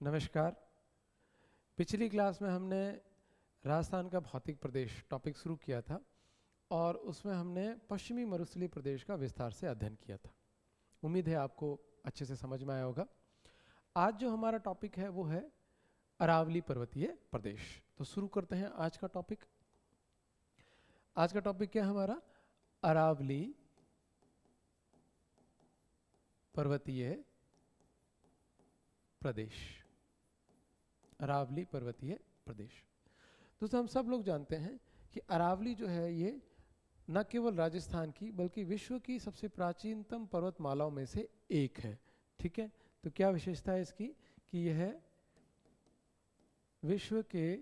नमस्कार। पिछली क्लास में हमने राजस्थान का भौतिक प्रदेश टॉपिक शुरू किया था और उसमें हमने पश्चिमी मरुस्थलीय प्रदेश का विस्तार से अध्ययन किया था। उम्मीद है आपको अच्छे से समझ में आया होगा। आज जो हमारा टॉपिक है वो है अरावली पर्वतीय प्रदेश। तो शुरू करते हैं आज का टॉपिक। आज का टॉपिक क्या है हमारा? अरावली पर्वतीय प्रदेश। अरावली पर्वतीय प्रदेश। दोस्तों, हम सब लोग जानते हैं कि अरावली जो है ये न केवल राजस्थान की बल्कि विश्व की सबसे प्राचीनतम पर्वतमालाओं में से एक है। ठीक है, तो क्या विशेषता है इसकी कि यह विश्व के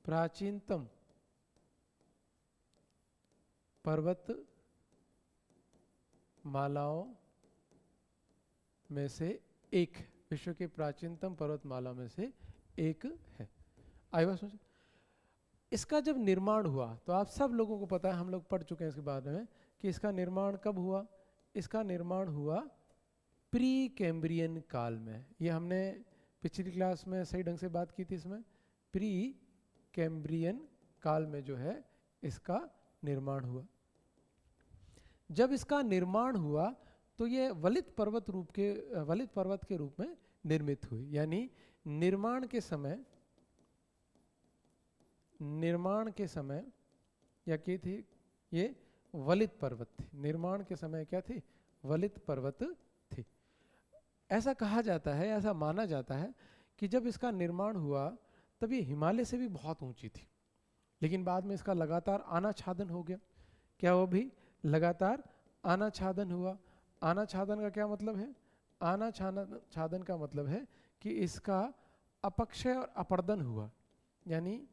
प्राचीनतम पर्वत मालाओं में से एक, विश्व के प्राचीनतम पर्वतमाला में से एक है। आई बात समझ? इसका जब निर्माण हुआ तो आप सब लोगों को पता है, हम लोग पढ़ चुके हैं इसके बारे में कि इसका निर्माण कब हुआ। इसका निर्माण हुआ प्री कैम्ब्रियन काल में। ये हमने पिछली क्लास में सही ढंग से बात की थी। इसमें प्री कैम्ब्रियन काल में जो है इसका निर्माण हुआ। जब इसका निर्माण हुआ तो ये वलित पर्वत के रूप में निर्मित हुई। यानी निर्माण के समय या क्या थी? ये वलित पर्वत थी। निर्माण के समय क्या थी? वलित पर्वत थी। ऐसा कहा जाता है, ऐसा माना जाता है कि जब इसका निर्माण हुआ तब ये हिमालय से भी बहुत ऊंची थी, लेकिन बाद में इसका लगातार आनाछादन हो गया। क्या वो भी लगातार आनाछादन हुआ? आनाछादन का क्या मतलब है? आनाछादन का मतलब है कि इसका अपक्षय और अपर्दन हुआ, यानी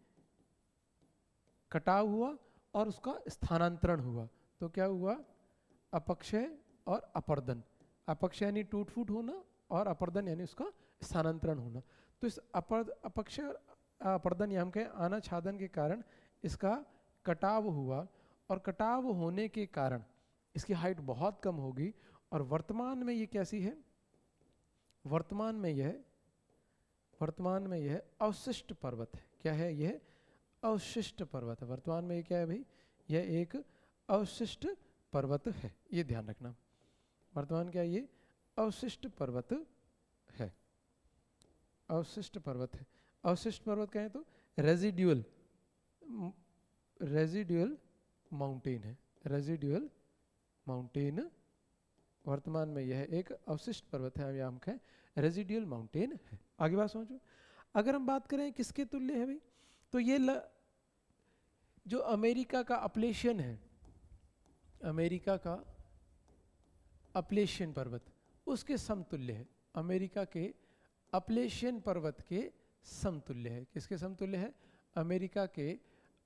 कटाव हुआ और उसका स्थानांतरण हुआ। तो क्या हुआ? अपक्षय और अपर्दन। अपक्षय यानी टूट फूट होना और अपर्दन यानी उसका स्थानांतरण होना। तो इस अपक्षय और अपर्दन या हम कहें आनाछादन के कारण इसका कटाव हुआ और कटाव होने के कारण इसकी हाइट बहुत कम होगी। और वर्तमान में ये कैसी है? वर्तमान में यह अवशिष्ट पर्वत है। क्या है? यह अवशिष्ट पर्वत है। वर्तमान में ये क्या है भाई? यह एक अवशिष्ट पर्वत है। ये ध्यान रखना। वर्तमान क्या है? ये अवशिष्ट पर्वत है। अवशिष्ट पर्वत है। अवशिष्ट पर्वत कहें तो रेजिड्यूअल माउंटेन है। रेजिड्यूअल माउंटेन वर्तमान में यह एक अवशिष्ट पर्वत है, हम कहें रेजिड्यूअल माउंटेन है। आगे बात समझो। अगर हम बात करें किसके तुल्य है भाई, तो ये जो अमेरिका का अपलेशियन है, अमेरिका का अपलेशियन पर्वत उसके समतुल्य है। अमेरिका के अपलेशियन पर्वत के समतुल्य है। किसके समतुल्य है? अमेरिका के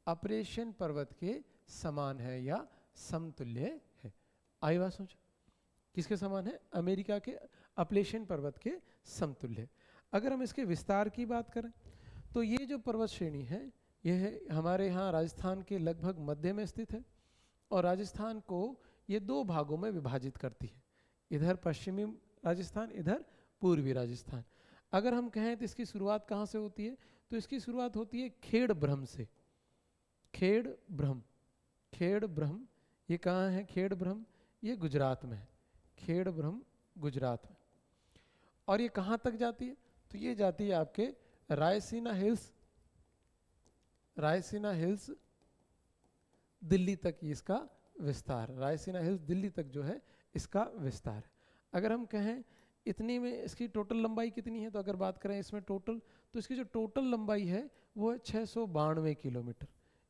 अपलेशियन पर्वत के समान है या समतुल्य है। आई बात समझो? किसके समान है? अमेरिका के अपलेशियन पर्वत के समतुल्य। अगर हम इसके विस्तार की बात करें तो ये जो पर्वत श्रेणी है यह हमारे यहाँ राजस्थान के लगभग मध्य में स्थित है और राजस्थान को ये दो भागों में विभाजित करती है। इधर पश्चिमी राजस्थान, इधर पूर्वी राजस्थान। अगर हम कहें तो इसकी शुरुआत कहाँ से होती है? तो इसकी शुरुआत होती है खेड़ब्रह्म से। खेड़ब्रह्म ये कहाँ है? खेड़ब्रह्म ये गुजरात में है। खेड़ब्रह्म गुजरात में। और ये कहाँ तक जाती है? तो ये जाती है आपके रायसीना हिल्स दिल्ली तक। इसका विस्तार रायसीना हिल्स दिल्ली तक जो है इसका विस्तार है। अगर हम कहें इतनी में इसकी टोटल लंबाई कितनी है, तो अगर बात करें इसमें टोटल, तो इसकी जो टोटल लंबाई है वो है 692 किलोमीटर।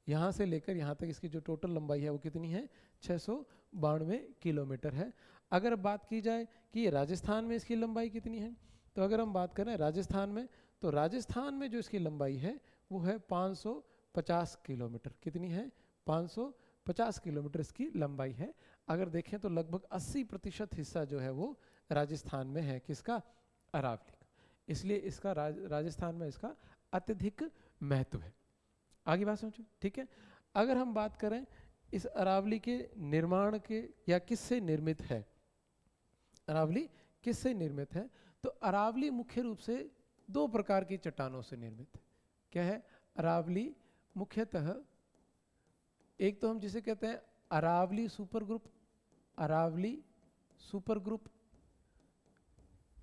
यहाँ से लेकर यहाँ तक इसकी जो टोटल लंबाई है वो कितनी है? 692 किलोमीटर है। अगर बात की जाए कि राजस्थान में इसकी लंबाई कितनी है, तो अगर हम बात करें राजस्थान में, तो राजस्थान में जो इसकी लंबाई है वो है 550 किलोमीटर। कितनी है? 550 किलोमीटर इसकी लंबाई है। अगर देखें तो लगभग 80% हिस्सा जो है वो राजस्थान में है। किसका? अरावली का। इसलिए इसका राजस्थान में इसका अत्यधिक महत्व है। आगे बात समझो। ठीक है, अगर हम बात करें इस अरावली के निर्माण के या किससे निर्मित है, अरावली किससे निर्मित है, तो तो अरावली मुख्य रूप से दो प्रकार की चट्टानों से निर्मित है। क्या है अरावली? मुख्यतः एक तो हम जिसे कहते हैं Aravalli super group, Aravalli super group,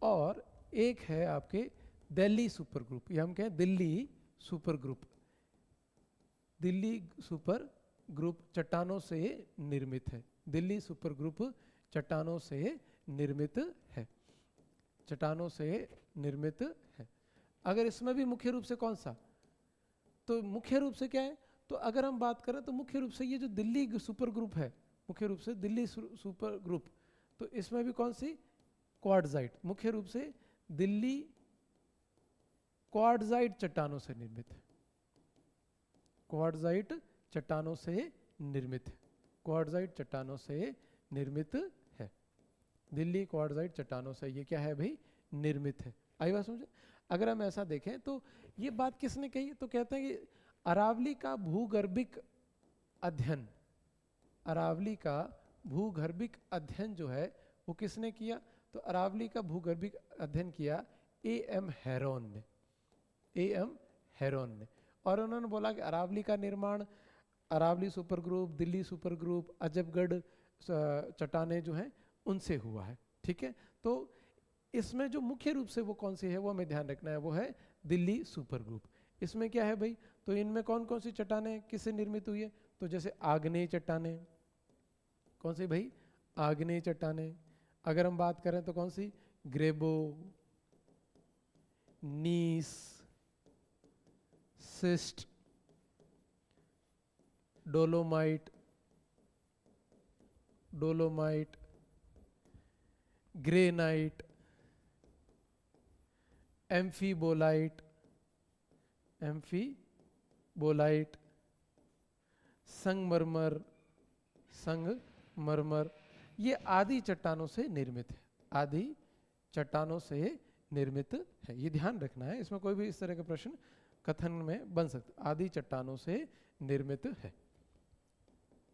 और एक है आपके दिल्ली सुपर ग्रुप, ये हम कहें Delhi super group. Delhi super group चट्टानों से निर्मित है, दिल्ली सुपर ग्रुप चट्टानों से निर्मित है, चट्टानों से निर्मित है। अगर इसमें भी मुख्य रूप से कौन सा, तो मुख्य रूप से क्या है, तो अगर हम बात करें तो मुख्य रूप से ये जो दिल्ली सुपर ग्रुप है, मुख्य रूप से दिल्ली सुपर ग्रुप, तो इसमें भी कौन सी? क्वार्ट्जाइट, मुख्य रूप से दिल्ली क्वार्ट्जाइट चट्टानों से निर्मित है, क्वार्ट्जाइट चट्टानों से निर्मित है, क्वार्ट्जाइट चट्टानों से निर्मित है, दिल्ली क्वार्ट्जाइट चट्टानों से ये क्या है भाई? निर्मित है। आई बात समझे? अगर हम ऐसा देखें तो ये बात किसने कही? तो कहते हैं कि अरावली का भूगर्भिक अध्ययन, अरावली का भूगर्भिक अध्ययन जो है वो किसने किया? तो अरावली का भूगर्भिक अध्ययन किया A.M. हेरोन ने, A.M. हेरोन ने। और उन्होंने बोला कि अरावली का निर्माण Aravalli super group, Delhi super group, Ajabgarh चट्टानें जो हैं उनसे हुआ है। ठीक है, तो इसमें जो मुख्य रूप से वो कौन सी है वो हमें ध्यान रखना है, वो है दिल्ली सुपर ग्रुप। इसमें क्या है भाई? तो इनमें कौन कौन सी चट्टानें किससे निर्मित हुई है? तो जैसे आग्नेय चट्टानें, कौन सी भाई? आग्नेय चट्टानें। अगर हम बात करें तो कौन सी? ग्रेबो, नीस, सिस्ट, डोलोमाइट, डोलोमाइट, ग्रेनाइट, एम्फीबोलाइट, एम्फीबोलाइट, संगमरमर, संगमरमर, ये आदि चट्टानों से निर्मित है, आदि चट्टानों से निर्मित है। ये ध्यान रखना है, इसमें कोई भी इस तरह का प्रश्न कथन में बन सकता। आदि चट्टानों से निर्मित है,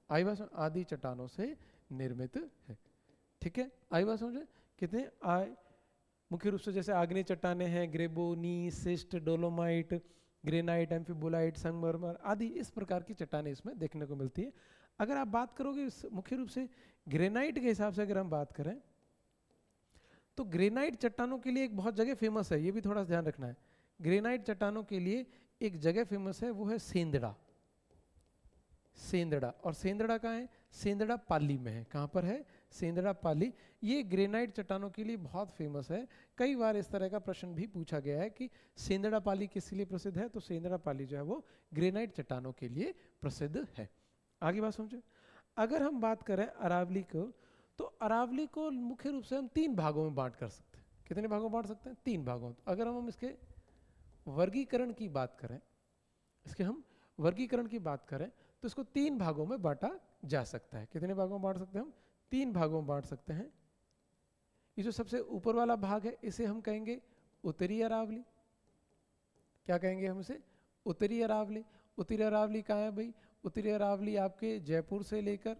आई बात समझ? आदि चट्टानों से निर्मित है। ठीक है, आई बात समझे? कितने आए? मुख्य रूप से जैसे आग्नेय चट्टानें हैं, ग्रेबो, नीस, सिस्ट, डोलोमाइट, ग्रेनाइट, एम्फीबोलाइट, संगमरमर आदि, इस प्रकार की चट्टानें इसमें देखने को मिलती है। अगर आप बात करोगे मुख्य रूप से ग्रेनाइट के हिसाब से अगर हम बात करें तो ग्रेनाइट चट्टानों के लिए एक बहुत जगह फेमस है, ये भी थोड़ा सा ध्यान रखना है। ग्रेनाइट चट्टानों के लिए एक जगह फेमस है, वो है सेंदड़ा, सेंदड़ा। और सेंदड़ा कहाँ है? सेंदड़ा पाली में है। कहाँ पर है? सेंदड़ा पाली। ये ग्रेनाइट चट्टानों के लिए बहुत फेमस है। कई बार इस तरह का प्रश्न भी पूछा गया है कि सेंदड़ा पाली किस लिए प्रसिद्ध है? तो सेंदड़ा पाली जो है वो ग्रेनाइट चट्टानों के लिए प्रसिद्ध है। आगे बात समझो। अगर हम बात करें अरावली को, तो अरावली को मुख्य रूप से हम 3 भागों में बांट कर सकते हैं। कितने भागों में बांट सकते हैं? 3 भागों। अगर हम इसके वर्गीकरण की बात करें, इसके हम वर्गीकरण की बात करें तो इसको 3 भागों में बांटा जा सकता है। कितने भागों में बांट सकते हैं हम? 3 भागों में बांट सकते हैं। ये जो सबसे ऊपर वाला भाग है इसे हम कहेंगे उत्तरी अरावली। क्या कहेंगे हम इसे? उत्तरी अरावली। उत्तरी अरावली कहाँ है भाई? उत्तरी अरावली आपके जयपुर से लेकर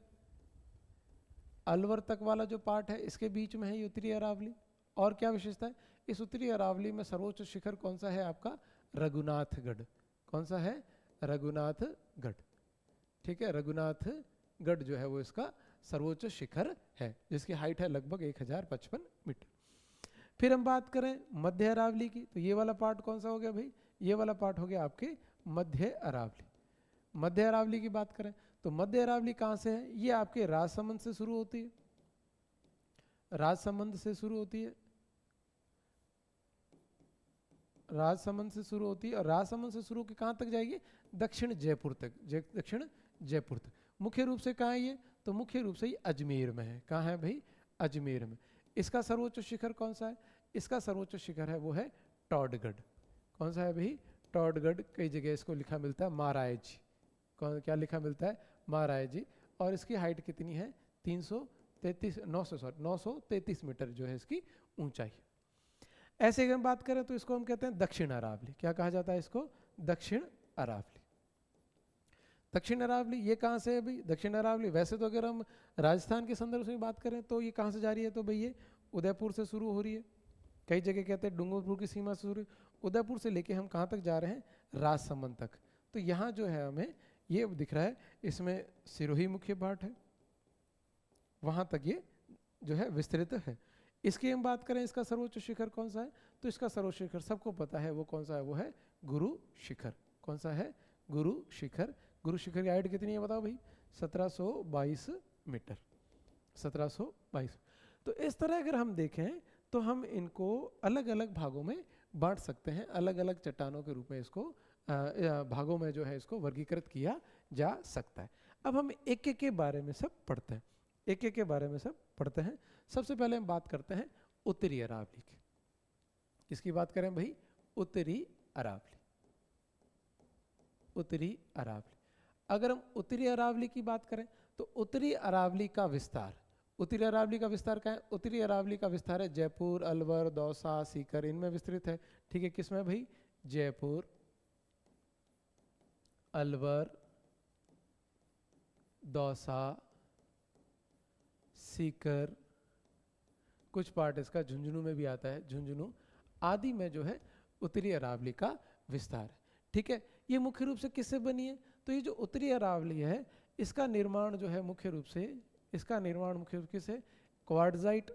अलवर तक वाला जो पार्ट है इसके बीच में है ये उत्तरी अरावली। और क्या विशेषता है इस उत्तरी अरावली में? सर्वोच्च शिखर कौन सा है आपका? रघुनाथगढ़। कौन सा है? रघुनाथगढ़। ठीक है, रघुनाथगढ़ जो है वो इसका सर्वोच्च शिखर है, जिसकी हाइट है लगभग 1055 मीटर। फिर हम बात करें मध्य अरावली की, तो ये वाला पार्ट कौन सा हो गया भाई? ये वाला पार्ट हो गया आपके मध्य अरावली। मध्य अरावली की बात करें तो मध्य अरावली कहाँ से है? ये आपके राजसमंद से शुरू होती है, राजसमंद से शुरू होती है, राजसमंद से शुरू होती है। और राजसमंद से शुरू होकर कहाँ तक जाएगी? दक्षिण जयपुर तक, दक्षिण जयपुर तक। मुख्य रूप से कहाँ है ये? तो मुख्य रूप से ये अजमेर में है। कहाँ है भाई? अजमेर में। इसका सर्वोच्च शिखर कौन सा है? इसका सर्वोच्च शिखर है वो है टॉडगढ़। कौन सा है भाई? टॉडगढ़। कई जगह इसको लिखा मिलता है महाराज। कौन क्या लिखा मिलता है? महाराज जी। और इसकी हाइट कितनी है? 933 मीटर जो है इसकी ऊंचाई। ऐसे अगर हम बात करें तो इसको हम कहते हैं दक्षिण अरावली। क्या कहा जाता है इसको? दक्षिण अरावली। दक्षिण अरावली ये कहाँ से है भाई? दक्षिण अरावली वैसे तो अगर हम राजस्थान के संदर्भ से बात करें तो ये कहाँ से जा रही है? तो भाई ये उदयपुर से शुरू हो रही है। कई जगह कहते हैं डूंगरपुर की सीमा से शुरू, उदयपुर से लेके हम कहाँ तक जा रहे हैं, राजसमंद तक। तो यहाँ जो है हमें ये दिख रहा है, इसमें सिरोही मुख्य पाठ है, वहाँ तक ये जो है विस्तृत है। इसकी हम बात करें, इसका सर्वोच्च शिखर कौन सा है, तो इसका सर्वोच्च शिखर सबको पता है वो कौन सा है, वो है गुरु शिखर। कौन सा है, गुरु शिखर। गुरु शिखर की हाइट कितनी है बताओ भाई, 1722 मीटर, 1722। तो इस तरह अगर हम देखें तो हम इनको अलग अलग भागों में बांट सकते हैं, अलग अलग चट्टानों के रूप में इसको भागों में जो है इसको वर्गीकृत किया जा सकता है। अब हम एक एक के बारे में सब पढ़ते हैं, एक एक के बारे में सब पढ़ते हैं। सबसे पहले हम बात करते हैं उत्तरी अरावली की। किसकी बात करें भाई, उत्तरी अरावली। उत्तरी अरावली, अगर हम उत्तरी अरावली की बात करें तो उत्तरी अरावली का विस्तार, उत्तरी अरावली का विस्तार क्या है, उत्तरी अरावली का विस्तार है जयपुर, अलवर, दौसा, सीकर, इनमें विस्तृत है। ठीक है, किसमें भाई, जयपुर, अलवर, दौसा, सीकर, कुछ पार्ट इसका झुंझुनू में भी आता है, झुंझुनू आदि में जो है उत्तरी अरावली का विस्तार है। ठीक है, ये मुख्य रूप से किससे बनी है, तो ये जो उत्तरी अरावली है इसका निर्माण जो है मुख्य रूप से, इसका निर्माण मुख्य रूप से क्वार्ट्जाइट,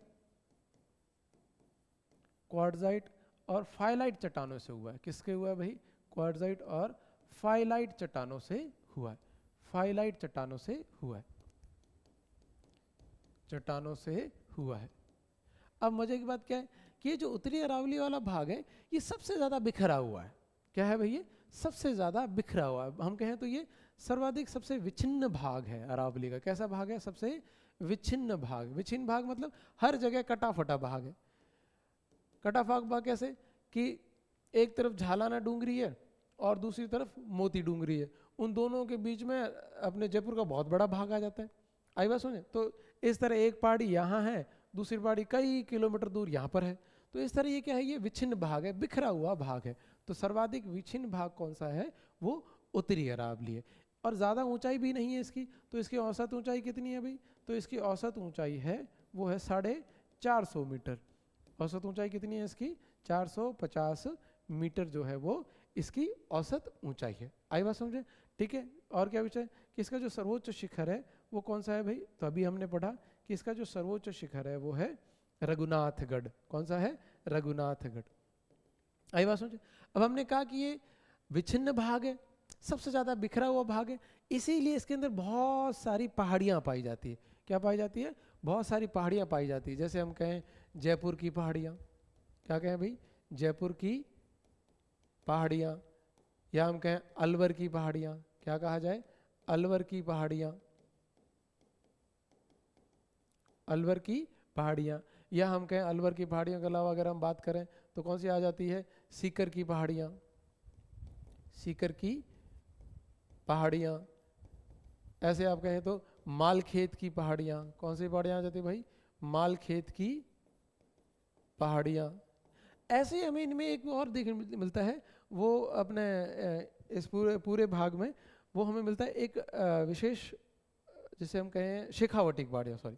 क्वार्ट्जाइट और फाइलाइट चट्टानों से हुआ है। किसके हुआ है भाई, क्वार्ट्जाइट और फाइलाइट चट्टानों से हुआ है, फाइलाइट चट्टानों से हुआ है, चट्टानों से हुआ है। अब मजे की बात क्या है कि ये जो उत्तरी अरावली वाला भाग है ये सबसे ज्यादा बिखरा हुआ है। क्या है भैया, सबसे ज्यादा बिखरा हुआ है। हम कहें तो ये सर्वाधिक सबसे विच्छिन्न भाग है अरावली का। कैसा भाग है, सबसे विच्छिन्न भाग। विच्छिन्न भाग मतलब हर जगह कटा फटा भाग है। कटा फाक भाग कैसे कि एक तरफ झालाना डूंगरी है और दूसरी तरफ मोती डूंगरी है, उन दोनों के बीच में अपने जयपुर का बहुत बड़ा भाग आ जाता है। आई बात सुने, तो इस तरह एक पहाड़ी यहाँ है, दूसरी पहाड़ी कई किलोमीटर दूर यहाँ पर है। तो इस तरह ये क्या है, ये विच्छिन्न भाग है, बिखरा हुआ भाग है। तो सर्वाधिक विच्छिन्न भाग कौन सा है, वो उत्तरी अरावली है। और ज़्यादा ऊंचाई भी नहीं है इसकी, तो इसकी औसत ऊंचाई कितनी है भाई, तो इसकी औसत ऊंचाई है वो है 450 मीटर। औसत ऊंचाई कितनी है इसकी, 450 मीटर जो है वो इसकी औसत ऊंचाई है। आई बात समझे, ठीक है। और क्या विषय कि इसका जो सर्वोच्च शिखर है वो कौन सा है भाई, तो अभी हमने पढ़ा कि इसका जो सर्वोच्च शिखर है वो है रघुनाथगढ़। कौन सा है, रघुनाथगढ़। आई बात समझे। अब हमने कहा कि ये विच्छिन्न भाग है, सबसे ज्यादा बिखरा हुआ भाग है, इसीलिए इसके अंदर बहुत सारी पहाड़ियां पाई जाती है। क्या पाई जाती है, बहुत सारी पहाड़ियां पाई जाती है। जैसे हम कहें जयपुर की पहाड़ियां, क्या कहें भाई, जयपुर की पहाड़ियां, या हम कहें अलवर की पहाड़ियां, क्या कहा जाए, अलवर की पहाड़ियां, अलवर की पहाड़ियां। या हम कहें अलवर की पहाड़ियों के अलावा अगर हम बात करें तो कौन सी आ जाती है, सीकर की पहाड़ियां, सीकर की पहाड़ियां। ऐसे आप कहें तो मालखेत की पहाड़ियां, कौन सी पहाड़ियां आ जाती है भाई, मालखेत की पहाड़ियां। ऐसे हमें इनमें एक और देखने मिलता है, वो अपने इस पूरे भाग में वो हमें मिलता है एक विशेष, जिसे हम कहें शेखावाटी की पहाड़ियां, सॉरी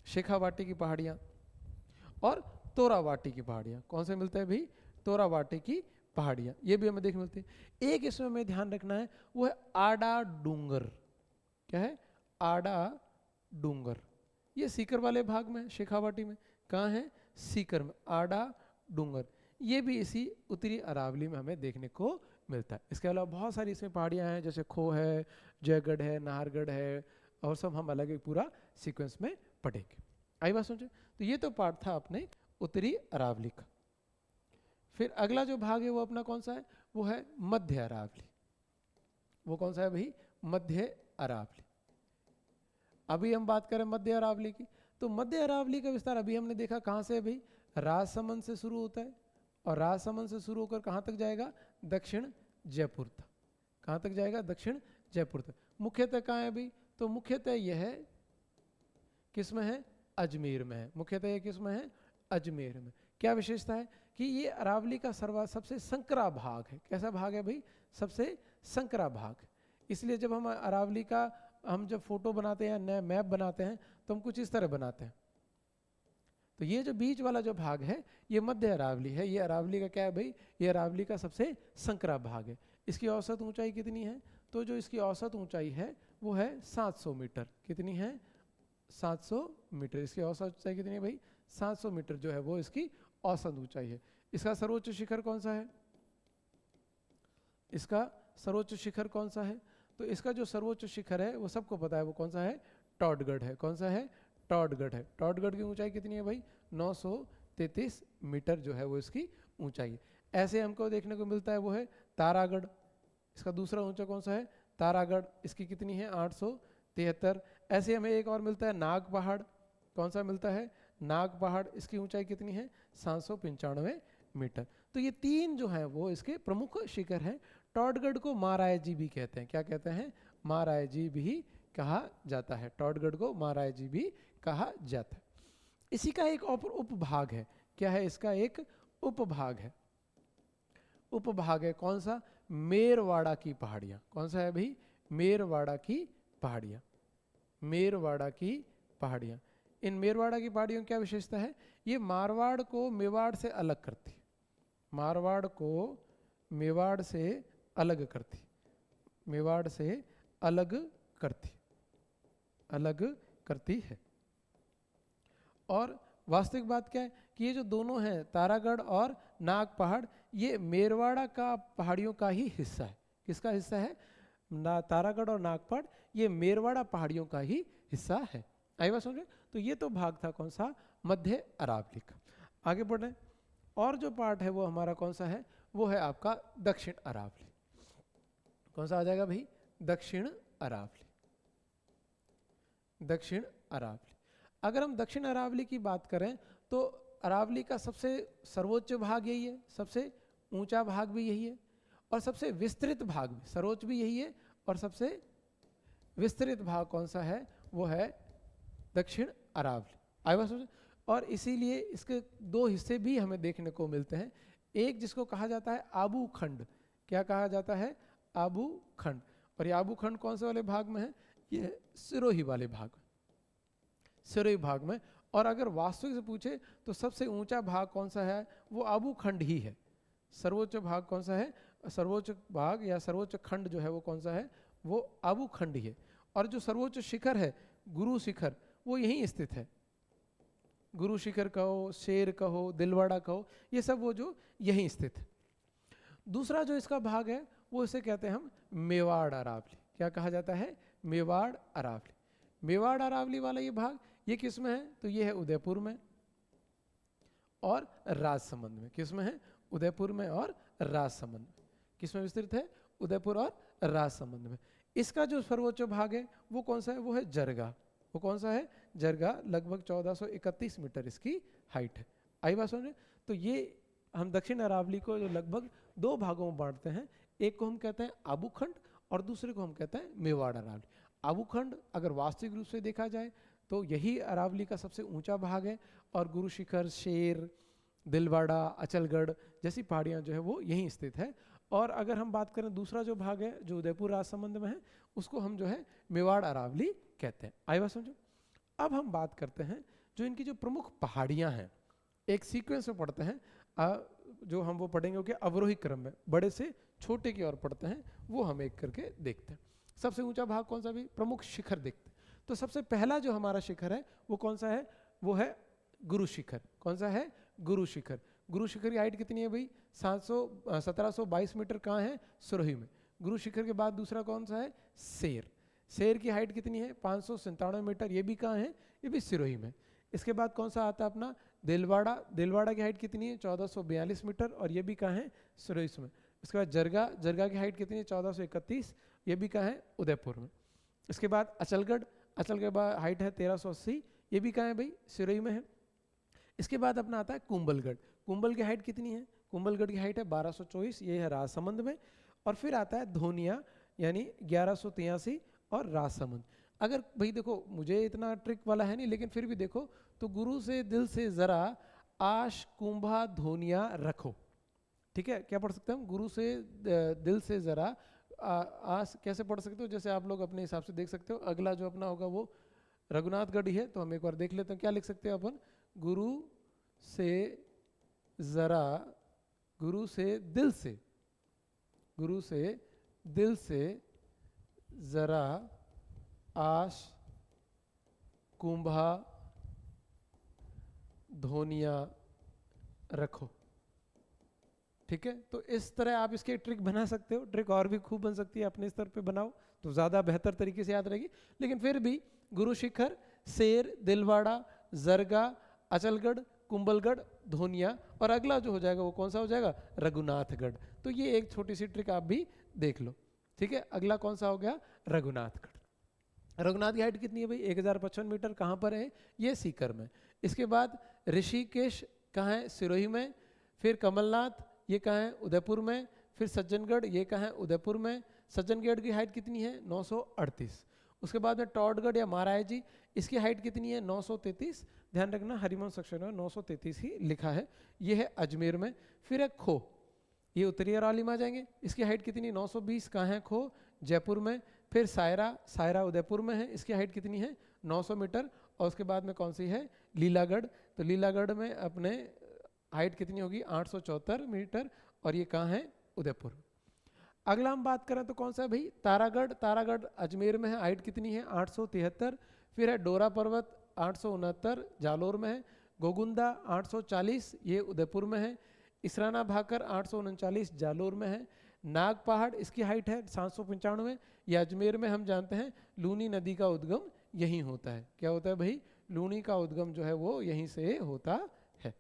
शेखावाटी की पहाड़ियां और तोरावाटी की पहाड़ियां। कौन से मिलते हैं भाई, तोरावाटी की पहाड़ियां, ये भी हमें देखने मिलती है। एक इसमें हमें ध्यान रखना है, वो है आड़ा डूंगर। क्या है, आड़ा डूंगर। ये सीकर वाले भाग में, शेखावाटी में। कहाँ है, सीकर में, आड़ा डूंगर। ये भी इसी उत्तरी अरावली में हमें देखने को मिलता है। इसके अलावा बहुत सारी इसमें पहाड़ियां हैं, जैसे खो है, जयगढ़ है, नाहरगढ़ है, और सब हम अलग एक पूरा सीक्वेंस में पढ़ेंगे। आई बात समझे। तो ये तो पार्ट था अपने उत्तरी अरावली का। फिर अगला जो भाग है वो अपना कौन सा है, वो है मध्य अरावली। वो कौन सा है भाई, मध्य अरावली। अभी हम बात करें मध्य अरावली की, तो मध्य अरावली का विस्तार अभी हमने देखा कहाँ से है भाई, राजसमंद से शुरू होता है और राजसमंद से शुरू होकर कहाँ तक जाएगा, दक्षिण जयपुर तक। कहाँ तक जाएगा, दक्षिण जयपुर तक। मुख्यतः कहाँ है भाई, तो मुख्यतः यह है किसमें है, अजमेर में है। मुख्यतः यह किसमें है, अजमेर में। क्या विशेषता है कि ये अरावली का सबसे संकरा भाग है। कैसा भाग है भाई, सबसे संकरा भाग। इसलिए जब हम अरावली का जब फोटो बनाते हैं, नया मैप बनाते हैं, तो हम कुछ इस तरह बनाते हैं। तो ये जो बीच वाला जो भाग है ये मध्य अरावली है। ये अरावली का क्या है भाई, ये अरावली का सबसे संकरा भाग है। इसकी औसत ऊंचाई कितनी है, तो जो इसकी औसत ऊंचाई है वो है 700 मीटर। कितनी है, 700 मीटर। इसकी औसत ऊंचाई कितनी है भाई, 700 मीटर जो है वो इसकी औसत ऊंचाई है। इसका सर्वोच्च शिखर कौन सा है, इसका सर्वोच्च शिखर कौन सा है, तो इसका जो सर्वोच्च शिखर है वो सबको पता है, वो कौन सा है, टॉडगढ़ है। कौन सा है, टॉडगढ़ है। टॉडगढ़ की ऊंचाई कितनी है भाई, 933 मीटर जो है वो इसकी ऊंचाई है। ऐसे हमको देखने को मिलता है वो है तारागढ़। इसका दूसरा ऊंचा कौन सा है, तारागढ़। इसकी कितनी है, 873। ऐसे हमें एक और मिलता है नाग पहाड़। कौन सा मिलता है, नाग पहाड़। इसकी ऊंचाई कितनी है, 795 मीटर। तो ये तीन जो है वो इसके प्रमुख शिखर हैं। टॉडगढ़ को महाराज जी भी कहते हैं। क्या कहते हैं, महाराज जी भी कहा जाता है। टॉडगढ़ को महाराज जी भी कहा जाता है। इसी का एक और उपभाग है। क्या है, इसका एक उपभाग है। उपभाग है कौन सा, मेरवाड़ा की पहाड़ियां। कौन सा है भाई, मेरवाड़ा की पहाड़ियां। मेरवाड़ा की पहाड़ियां। इन मेरवाड़ा की पहाड़ियों की क्या विशेषता है, ये मारवाड़ को मेवाड़ से अलग करती है। मारवाड़ को मेवाड़ से अलग करती, मेवाड़ से अलग करती, अलग करती है। और वास्तविक बात क्या है कि ये जो दोनों हैं तारागढ़ और नाग पहाड़, ये मेरवाड़ा का पहाड़ियों का ही हिस्सा है। किसका हिस्सा है, तारागढ़ और नागपहाड़ ये मेरवाड़ा पहाड़ियों का ही हिस्सा है। आई बात समझे। तो ये तो भाग था कौन सा, मध्य अरावली का। आगे बढ़ रहे हैं, और जो पार्ट है वो हमारा कौन सा है, वो है आपका दक्षिण अरावली। कौन सा आ जाएगा भाई, दक्षिण अरावली। दक्षिण अरावली। अगर हम दक्षिण अरावली की बात करें तो अरावली का सबसे सर्वोच्च भाग यही है, सबसे ऊंचा भाग भी यही है, और सबसे विस्तृत भाग भी, सर्वोच्च भी यही है और सबसे विस्तृत भाग कौन सा है, वो है दक्षिण अरावली। आई बात समझ। और इसीलिए इसके दो हिस्से भी हमें देखने को मिलते हैं। एक जिसको कहा जाता है आबू खंड। क्या कहा जाता है, आबू खंड। और ये आबू खंड कौन से वाले भाग में है, ये सिरोही वाले भाग में, सिरोही भाग में। और अगर वास्तविक से पूछे तो सबसे ऊंचा भाग कौन सा है, वो आबू खंड ही है। सर्वोच्च भाग कौन सा है, सर्वोच्च भाग या सर्वोच्च खंड जो है वो कौन सा है, वो आबू खंड ही है। और जो सर्वोच्च शिखर है गुरु शिखर, वो यहीं स्थित है। गुरु शिखर कहो, शेर कहो, दिलवाड़ा कहो, ये सब वो जो यहीं स्थित है। दूसरा जो इसका भाग है वो इसे कहते हैं हम मेवाड़ अरावली। क्या कहा जाता है, मेवाड़ अरावली। मेवाड़ अरावली वाला ये भाग, ये किस में है, तो ये है उदयपुर में और राजसमंद में। किस में है, उदयपुर में और राजसमंद में। किस में विस्तृत है, उदयपुर और राजसमंद में। इसका जो सर्वोच्च भाग है वो कौन सा है, वो है जरगा। वो कौन सा है, जरगा। लगभग 1431 मीटर इसकी हाइट है। आई बात समझे। तो ये हम दक्षिण अरावली को जो लगभग दो भागों में बांटते हैं, एक को हम कहते हैं आबूखंड और दूसरे को हम कहते हैं मेवाड़ अरावली। आबूखंड अगर वास्तविक रूप से देखा जाए तो यही अरावली का सबसे ऊंचा भाग है, और गुरु शिखर, शेर, दिलवाड़ा, अचलगढ़ जैसी पहाड़ियाँ जो है वो यहीं स्थित है। और अगर हम बात करें दूसरा जो भाग है जो उदयपुर राजसमंद में है, उसको हम जो है मेवाड़ अरावली कहते हैं। आई बात समझो। अब हम बात करते हैं जो इनकी जो प्रमुख पहाड़ियाँ हैं, एक सीक्वेंस में पढ़ते हैं। जो हम वो पढ़ेंगे कि अवरोही क्रम में, बड़े से छोटे की ओर पढ़ते हैं, वो हम एक करके देखते हैं। सबसे ऊंचा भाग कौन सा भी, प्रमुख शिखर देखते हैं। तो सबसे पहला जो हमारा शिखर है वो कौन सा है, वो है गुरु शिखर। कौन सा है, गुरु शिखर। गुरु शिखर की हाइट कितनी है भाई, 1722 मीटर। कहाँ है, सिरोही में। गुरु शिखर के बाद दूसरा कौन सा है, शेर। शेर की हाइट कितनी है, 597 मीटर। ये भी कहाँ है, ये भी सिरोही में। इसके बाद कौन सा आता है अपना दिलवाड़ा। दिलवाड़ा की हाइट कितनी है, 1442 मीटर, और ये भी कहाँ है, सिरोही में। इसके बाद जरगा। जरगा की हाइट कितनी है, 1431। ये भी कहाँ है, उदयपुर में। इसके बाद अचलगढ़। अचल के बाद हाइट है 1380। ये भी कहाँ है भाई, सिरोही में है। इसके बाद अपना आता है कुंभलगढ़। कुंभल की हाइट कितनी है, कुंभलगढ़ की हाइट है 1224। ये है राजसमंद में। और फिर आता है धोनिया, यानी 1183 और राजसमंद। अगर भाई देखो, मुझे इतना ट्रिक वाला है नहीं, लेकिन फिर भी देखो तो गुरु से दिल से जरा आश कुंभा धोनिया रखो। ठीक है, क्या पढ़ सकते हैं हम, गुरु से दिल से जरा आस कैसे पढ़ सकते हो, जैसे आप लोग अपने हिसाब से देख सकते हो। अगला जो अपना होगा वो रघुनाथगढ़ ही है, तो हम एक बार देख लेते हैं क्या लिख सकते हैं अपन। गुरु से जरा, गुरु से दिल से, गुरु से दिल से जरा आश कुंभा धोनिया रखो। ठीक है, तो इस तरह आप इसके ट्रिक बना सकते हो। ट्रिक और भी खूब बन सकती है, अपने स्तर पे बनाओ तो ज़्यादा बेहतर तरीके से याद रहेगी। लेकिन फिर भी गुरु शिखर, शेर, दिलवाड़ा, जरगा, अचलगढ़, कुंभलगढ़, धोनिया, और अगला जो हो जाएगा वो कौन सा हो जाएगा, रघुनाथगढ़। तो ये एक छोटी सी ट्रिक आप भी देख लो। ठीक है, अगला कौन सा हो गया, रघुनाथगढ़। रघुनाथ की हाइट कितनी है भाई, 1055 मीटर। कहाँ पर है, ये सीकर में। इसके बाद ऋषिकेश कहाँ है, सिरोही में। फिर कमलनाथ ये कहाँ है, उदयपुर में। फिर सज्जनगढ़ ये कहाँ है, उदयपुर में। सज्जनगढ़ की हाइट कितनी है, 938। उसके बाद में टॉडगढ़ या महाराज जी, इसकी हाइट कितनी है, 933। ध्यान रखना हरिवंश सेक्शन में 933 ही लिखा है। ये है अजमेर में। फिर है खो, ये उत्तरी अरावली में आ जाएंगे। इसकी हाइट कितनी, 920। कहाँ है खो, जयपुर में। फिर सायरा, सायरा उदयपुर में है। इसकी हाइट कितनी है, 900 मीटर। और उसके बाद में कौन सी है, लीलागढ़। तो लीलागढ़ में अपने हाइट कितनी होगी, 874 मीटर। और ये कहाँ है, उदयपुर। अगला हम बात करें तो कौन सा है भाई, तारागढ़। तारागढ़ अजमेर में है, हाइट कितनी है, 873। फिर है डोरा पर्वत, 869 जालोर में है। गोगुंदा 840, ये उदयपुर में है। इसराना भाकर 839 जालोर में है। नाग पहाड़, इसकी हाइट है 795, ये अजमेर में। हम जानते हैं लूनी नदी का उद्गम यहीं होता है। क्या होता है भाई, लूनी का उद्गम जो है वो यहीं से होता है।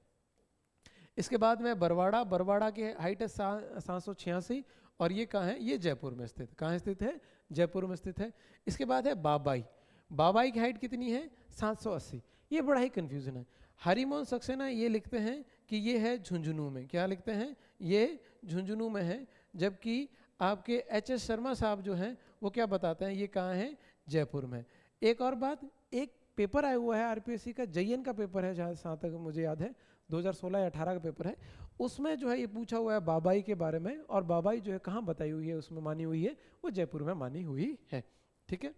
इसके बाद में बरवाड़ा, बरवाड़ा की हाइट है 786, और ये कहाँ है, ये जयपुर में स्थित। कहाँ स्थित है, जयपुर में स्थित है। इसके बाद है बाबाई, बाबाई की हाइट कितनी है, 780। ये बड़ा ही कंफ्यूजन है। हरिमोहन सक्सेना ये लिखते हैं कि ये है झुंझुनू में। क्या लिखते हैं, ये झुंझुनू में है। जबकि आपके एच.एस. शर्मा साहब जो हैं वो क्या बताते हैं, ये कहाँ है, जयपुर में। एक और बात, एक पेपर आया हुआ है आरपीएससी का, जयन का पेपर है जहाँ तक मुझे याद है, 2016 या 18 का पेपर है। उसमें जो है ये पूछा हुआ है बाबाई के बारे में, और बाबाई जो है कहाँ बताई हुई है, उसमें मानी हुई है, वो जयपुर में मानी हुई है। ठीक है,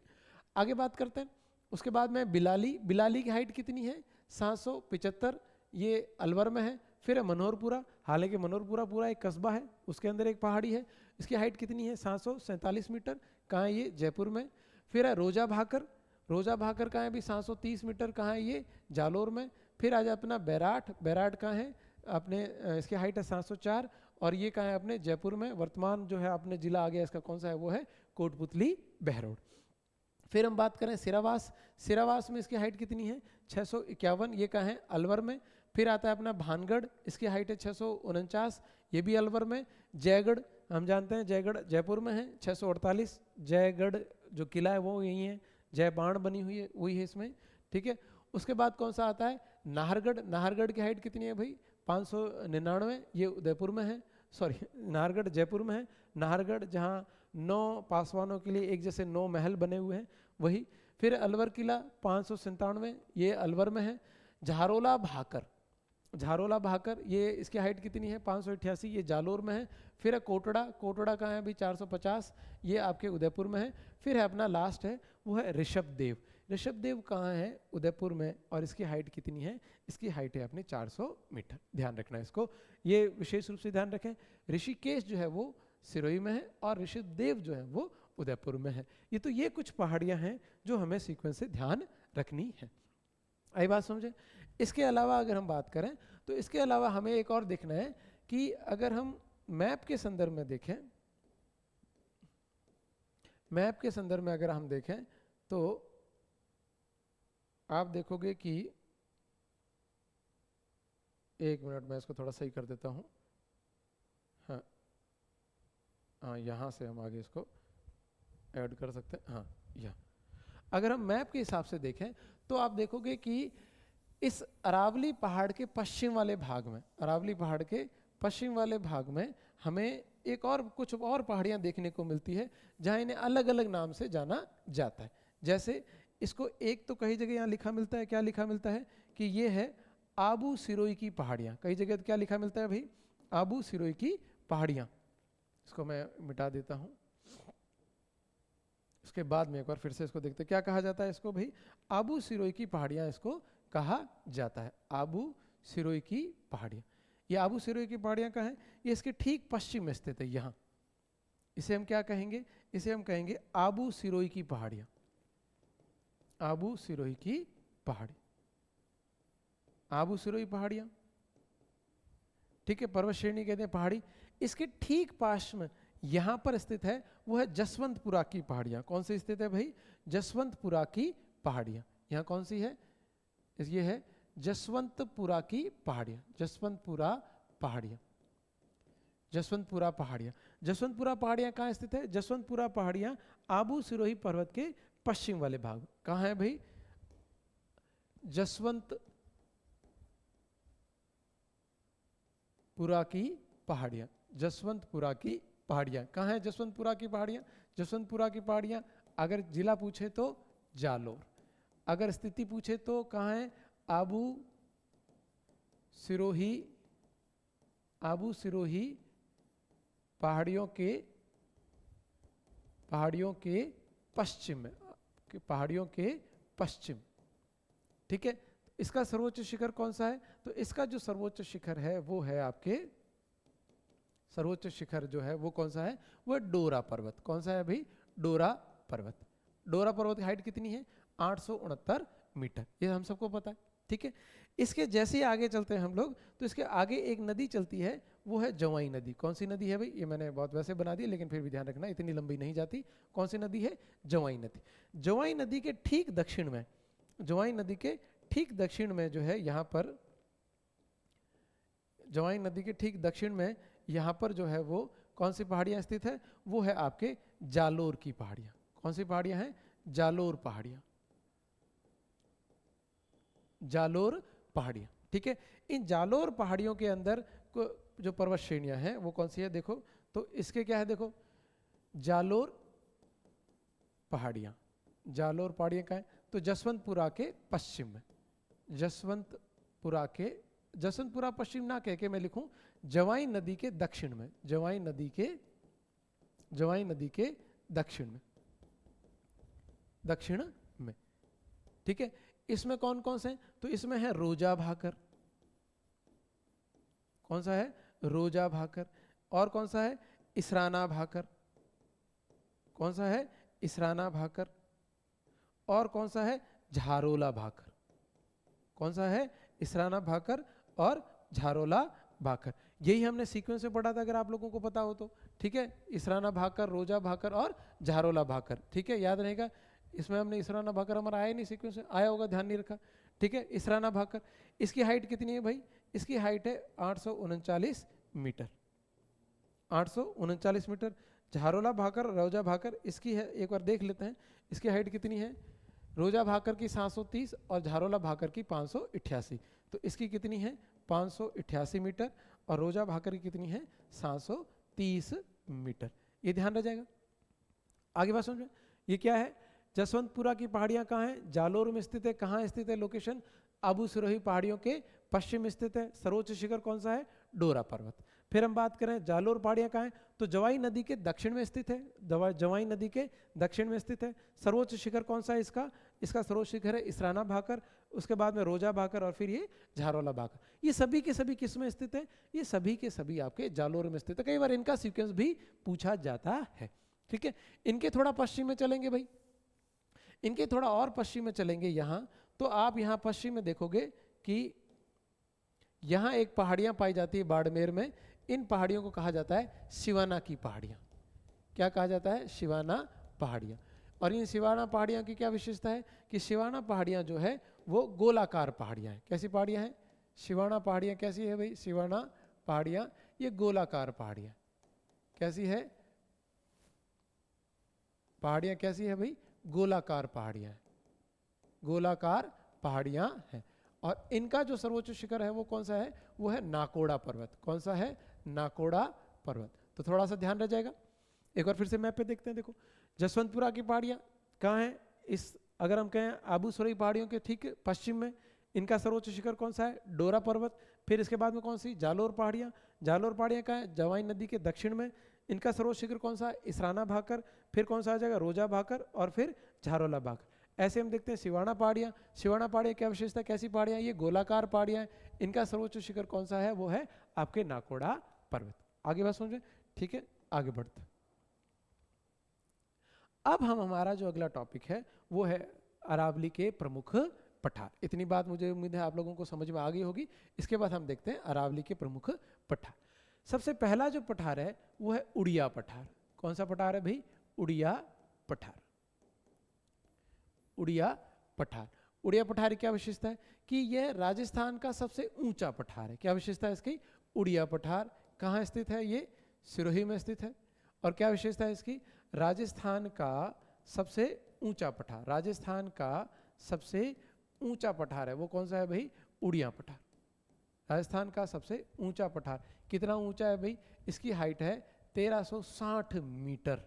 आगे बात करते हैं। उसके बाद में बिलाली, बिलाली की हाइट कितनी है, 775, ये अलवर में है। फिर है मनोहरपुरा, हालांकि मनोहरपुरा पूरा एक कस्बा है, उसके अंदर एक पहाड़ी है। इसकी हाइट कितनी है, 747 मीटर। कहाँ है ये, जयपुर में। फिर है रोजा भाकर, रोजा भाकर कहाँ है भी, 730 मीटर। कहाँ है ये, जालोर में। फिर आ जाए अपना बैराठ, बैराठ कहाँ है अपने, इसकी हाइट है 704, और ये कहाँ है अपने जयपुर में। वर्तमान जो है अपने जिला आ गया इसका कौन सा है, वो है कोटपुतली बहरोड। फिर हम बात करें सिरावास, सिरावास में इसकी हाइट कितनी है, 651, ये कहाँ है, अलवर में। फिर आता है अपना भानगढ़, इसकी हाइट है 649, ये भी अलवर में। जयगढ़ हम जानते हैं, जयगढ़ जयपुर में है, 648। जयगढ़ जो किला है वो यही है, जय बाण बनी हुई है वही है इसमें। ठीक है, उसके बाद कौन सा आता है, नाहरगढ़। नाहरगढ़ की हाइट कितनी है भाई, 599, ये उदयपुर में है। सॉरी, नाहरगढ़ जयपुर में है। नाहरगढ़ जहाँ 9 पासवानों के लिए एक जैसे 9 महल बने हुए हैं, वही। फिर अलवर किला 597, ये अलवर में है। झारोला भाकर, झारोला भाकर ये इसकी हाइट कितनी है, 588, ये जालोर में है। फिर है कोटड़ा, कोटड़ा कहाँ है अभी, 450, ये आपके उदयपुर में है। फिर है अपना लास्ट है, वो है ऋषभदेव। ऋषभदेव कहाँ है, उदयपुर में, और इसकी हाइट कितनी है, इसकी हाइट है अपनी 400 मीटर। ध्यान रखना इसको, ये विशेष रूप से ध्यान रखें। ऋषिकेश जो है वो सिरोही में है, और ऋषभदेव जो है वो उदयपुर में है। ये तो ये कुछ पहाड़ियाँ हैं जो हमें सीक्वेंस से ध्यान रखनी है। आई बात समझे। इसके अलावा अगर हम बात करें तो इसके अलावा हमें एक और देखना है कि अगर हम मैप के संदर्भ में देखें, मैप के संदर्भ में अगर हम देखें तो आप देखोगे कि, एक मिनट मैं इसको थोड़ा सही कर देता हूं। हाँ हाँ, यहाँ से हम आगे इसको ऐड कर सकते हैं। हाँ, यहाँ अगर हम मैप के हिसाब से देखें तो आप देखोगे कि इस अरावली पहाड़ के पश्चिम वाले भाग में, अरावली पहाड़ के पश्चिम वाले भाग में हमें एक और कुछ और पहाड़ियाँ देखने को मिलती है जहाँ इन्हें अलग अलग नाम से जाना जाता है। जैसे इसको एक तो कई जगह यहाँ लिखा मिलता है, क्या लिखा मिलता है कि ये है आबू सिरोही की पहाड़ियाँ। कई जगह क्या लिखा मिलता है भाई, आबू सिरोही की पहाड़ियाँ। इसको मैं मिटा देता हूँ, उसके बाद में एक बार फिर से इसको देखते हैं क्या कहा जाता है इसको भाई, आबू सिरोही की पहाड़ियाँ इसको कहा जाता है। आबू सिरोही की पहाड़ियाँ, ये आबू सिरोही की पहाड़ियाँ कहाँ हैं? ये इसके ठीक पश्चिम में स्थित है यहाँ। इसे हम क्या कहेंगे? इसे हम कहेंगे आबू सिरोही की पहाड़ियाँ। आबू सिरोही की पहाड़ी, आबू सिरोही पहाड़ियाँ, ठीक है, पर्वत श्रेणी कहते हैं पहाड़ी। इसके ठीक पास में यहाँ पर स्थित है वो है जसवंतपुरा की पहाड़ियाँ। कौन सी स्थित है भाई? जसवंतपुरा की पहाड़ियाँ। यहाँ कौन सी है? ये है जसवंतपुरा की पहाड़ियाँ, जसवंतपुरा पहाड़ियाँ, जसवंतपुरा पहाड़ियाँ। जसवंतपुरा पहाड़ियाँ कहाँ स्थित है? जसवंतपुरा पहाड़ियाँ आबू सिरोही पर्वत के पश्चिम वाले भाग। कहाँ है भाई? जसवंतपुरा की पहाड़ियाँ, जसवंतपुरा की पहाड़ियाँ कहाँ है? जसवंतपुरा की पहाड़ियाँ, जसवंतपुरा की पहाड़ियाँ। अगर जिला पूछे तो जालोर, अगर स्थिति पूछे तो कहाँ है? आबू सिरोही, आबू सिरोही पहाड़ियों के पश्चिम में, पहाड़ियों के पश्चिम, ठीक है। इसका सर्वोच्च शिखर कौन सा है? तो इसका जो सर्वोच्च शिखर है वो है आपके, सर्वोच्च शिखर जो है वो कौन सा है? वो डोरा पर्वत। कौन सा है भाई? डोरा पर्वत। डोरा पर्वत की हाइट कितनी है? 869 मीटर, ये हम सबको पता है, ठीक है। इसके जैसे ही आगे चलते हैं हम लोग, तो इसके आगे एक नदी चलती है, वो है जवाई नदी। कौन सी नदी है भाई? ये मैंने बहुत वैसे बना दी, लेकिन फिर भी ध्यान रखना इतनी लंबी नहीं जाती। कौन सी नदी है? जवाई नदी। जवाई नदी के ठीक दक्षिण में, जवाई नदी के ठीक दक्षिण में जो है यहाँ पर, जवाई नदी के ठीक दक्षिण में यहाँ पर जो है वो कौन सी पहाड़ियाँ स्थित है? वो है आपके जालोर की पहाड़ियाँ। कौन सी पहाड़ियाँ हैं? जालोर पहाड़ियाँ, जालोर पहाड़ियाँ, ठीक है। इन जालोर पहाड़ियों के अंदर जो पर्वत श्रेणियां हैं वो कौन सी है? देखो तो इसके क्या है? देखो जालोर पहाड़ियाँ, जालोर पहाड़ियाँ क्या है? तो जसवंतपुरा के पश्चिम में, जसवंतपुरा के, जसवंतपुरा पश्चिम ना कह के मैं लिखूं जवाई नदी के दक्षिण में, जवाई नदी के, जवाई नदी के दक्षिण में, दक्षिण में, ठीक है। इसमें कौन कौन से हैं? तो इसमें है रोजा भाकर। कौन सा है? रोजा भाकर। और कौन सा है? इसराना भाकर। कौन सा है? इसराना भाकर। और कौन सा है? झारोला भाकर। कौन सा है? इसराना भाकर और झारोला भाकर। यही हमने सीक्वेंस में पढ़ा था, अगर आप लोगों को पता हो तो, ठीक है। इसराना भाकर, रोजा भाकर और झारोला भाकर, ठीक है, याद रहेगा। इसमें हमने इसराना भाकर हमारा आया नहीं, सीक्वेंस में आया होगा, ध्यान नहीं रखा, ठीक है। इसराना भाकर, इसकी हाइट कितनी है भाई? इसकी हाइट है 839 मीटर, 839 मीटर। झारोला भाकर, रोजा भाकर, इसकी है, एक बार देख लेते हैं इसकी हाइट कितनी है। रोजा भाकर की 730 और झारोला भाकर की 588, तो इसकी कितनी है? 588 मीटर। और रोजा भाकर की कितनी है? 730 मीटर। ये ध्यान रह जाएगा। आगे बात समझ में, ये क्या है? जसवंतपुरा की पहाड़ियाँ कहाँ हैं? जालोर में स्थित है। कहाँ स्थित है लोकेशन? आबू सिरोही पहाड़ियों के पश्चिम में स्थित है। सर्वोच्च शिखर कौन सा है? डोरा पर्वत। फिर हम बात करें जालोर पहाड़ियाँ कहाँ हैं? तो जवाई नदी के दक्षिण में स्थित है, जवाई नदी के दक्षिण में स्थित है। सर्वोच्च शिखर कौन सा है इसका? इसका सर्वोच्च शिखर है इसराना भाकर, उसके बाद में रोजा भाकर और फिर ये झारोला भाकर। ये सभी के सभी किस में स्थित है? ये सभी के सभी आपके जालोर में स्थित है। कई बार इनका सीक्वेंस भी पूछा जाता है, ठीक है। इनके थोड़ा पश्चिम में चलेंगे भाई, इनके थोड़ा और पश्चिम में चलेंगे यहाँ, तो आप यहाँ पश्चिम में देखोगे कि यहाँ एक पहाड़ियाँ पाई जाती है बाड़मेर में। इन पहाड़ियों को कहा जाता है शिवाना की पहाड़ियाँ। क्या कहा जाता है? शिवाना पहाड़ियाँ। और इन शिवाना पहाड़ियाँ की क्या विशेषता है कि शिवाना पहाड़ियाँ जो है वो गोलाकार पहाड़ियाँ हैं। कैसी पहाड़ियाँ हैं? शिवाना पहाड़ियाँ कैसी है भाई? शिवाना पहाड़ियाँ ये गोलाकार पहाड़ियाँ। कैसी है पहाड़ियाँ? कैसी है भाई? गोलाकार पहाड़ियाँ, गोलाकार पहाड़ियाँ हैं। और इनका जो सर्वोच्च शिखर है वो कौन सा है? वो है नाकोड़ा पर्वत। कौन सा है? नाकोड़ा पर्वत। तो थोड़ा सा ध्यान रह जाएगा। एक बार फिर से मैप पे देखते हैं। देखो जसवंतपुरा की पहाड़ियाँ कहाँ हैं? इस अगर हम कहें आबू सिरोही पहाड़ियों के ठीक पश्चिम में, इनका सर्वोच्च शिखर कौन सा है? डोरा पर्वत। फिर इसके बाद में कौन सी? जालोर पहाड़ियाँ। जालोर पहाड़ियाँ कहाँ है? जवाई नदी के दक्षिण में। इनका सर्वोच्च शिखर कौन सा है? इसराना भाकर। फिर कौन सा आ जाएगा? रोजा भाकर और फिर झारोला भाकर। ऐसे हम देखते हैं सिवाना पहाड़ियाँ। सिवाना पहाड़ियाँ क्या विशेषता, कैसी पहाड़ियाँ, ये गोलाकार पहाड़ियाँ हैं। इनका सर्वोच्च शिखर कौन सा है, वो है आपके नाकोड़ा पर्वत। आगे बात समझे, ठीक है, आगे बढ़ते। अब हम हमारा जो अगला टॉपिक है वो है अरावली के प्रमुख पठार। इतनी बात मुझे उम्मीद है आप लोगों को समझ में आ गई होगी। इसके बाद हम देखते हैं अरावली के प्रमुख पठार। सबसे पहला जो पठार है वो है उड़िया पठार। कौन सा पठार है भाई, उड़िया पठार। उड़िया पठार, उड़िया पठार की क्या विशेषता है कि यह राजस्थान का सबसे ऊंचा पठार है। क्या विशेषता है इसकी, उड़िया पठार कहाँ स्थित है, ये सिरोही में स्थित है। और क्या विशेषता है इसकी, राजस्थान का सबसे ऊंचा पठार, राजस्थान का सबसे ऊंचा पठार है वो कौन सा है भाई, उड़िया पठार। राजस्थान का सबसे ऊंचा पठार कितना ऊंचा है भाई, इसकी हाइट है 1360 मीटर।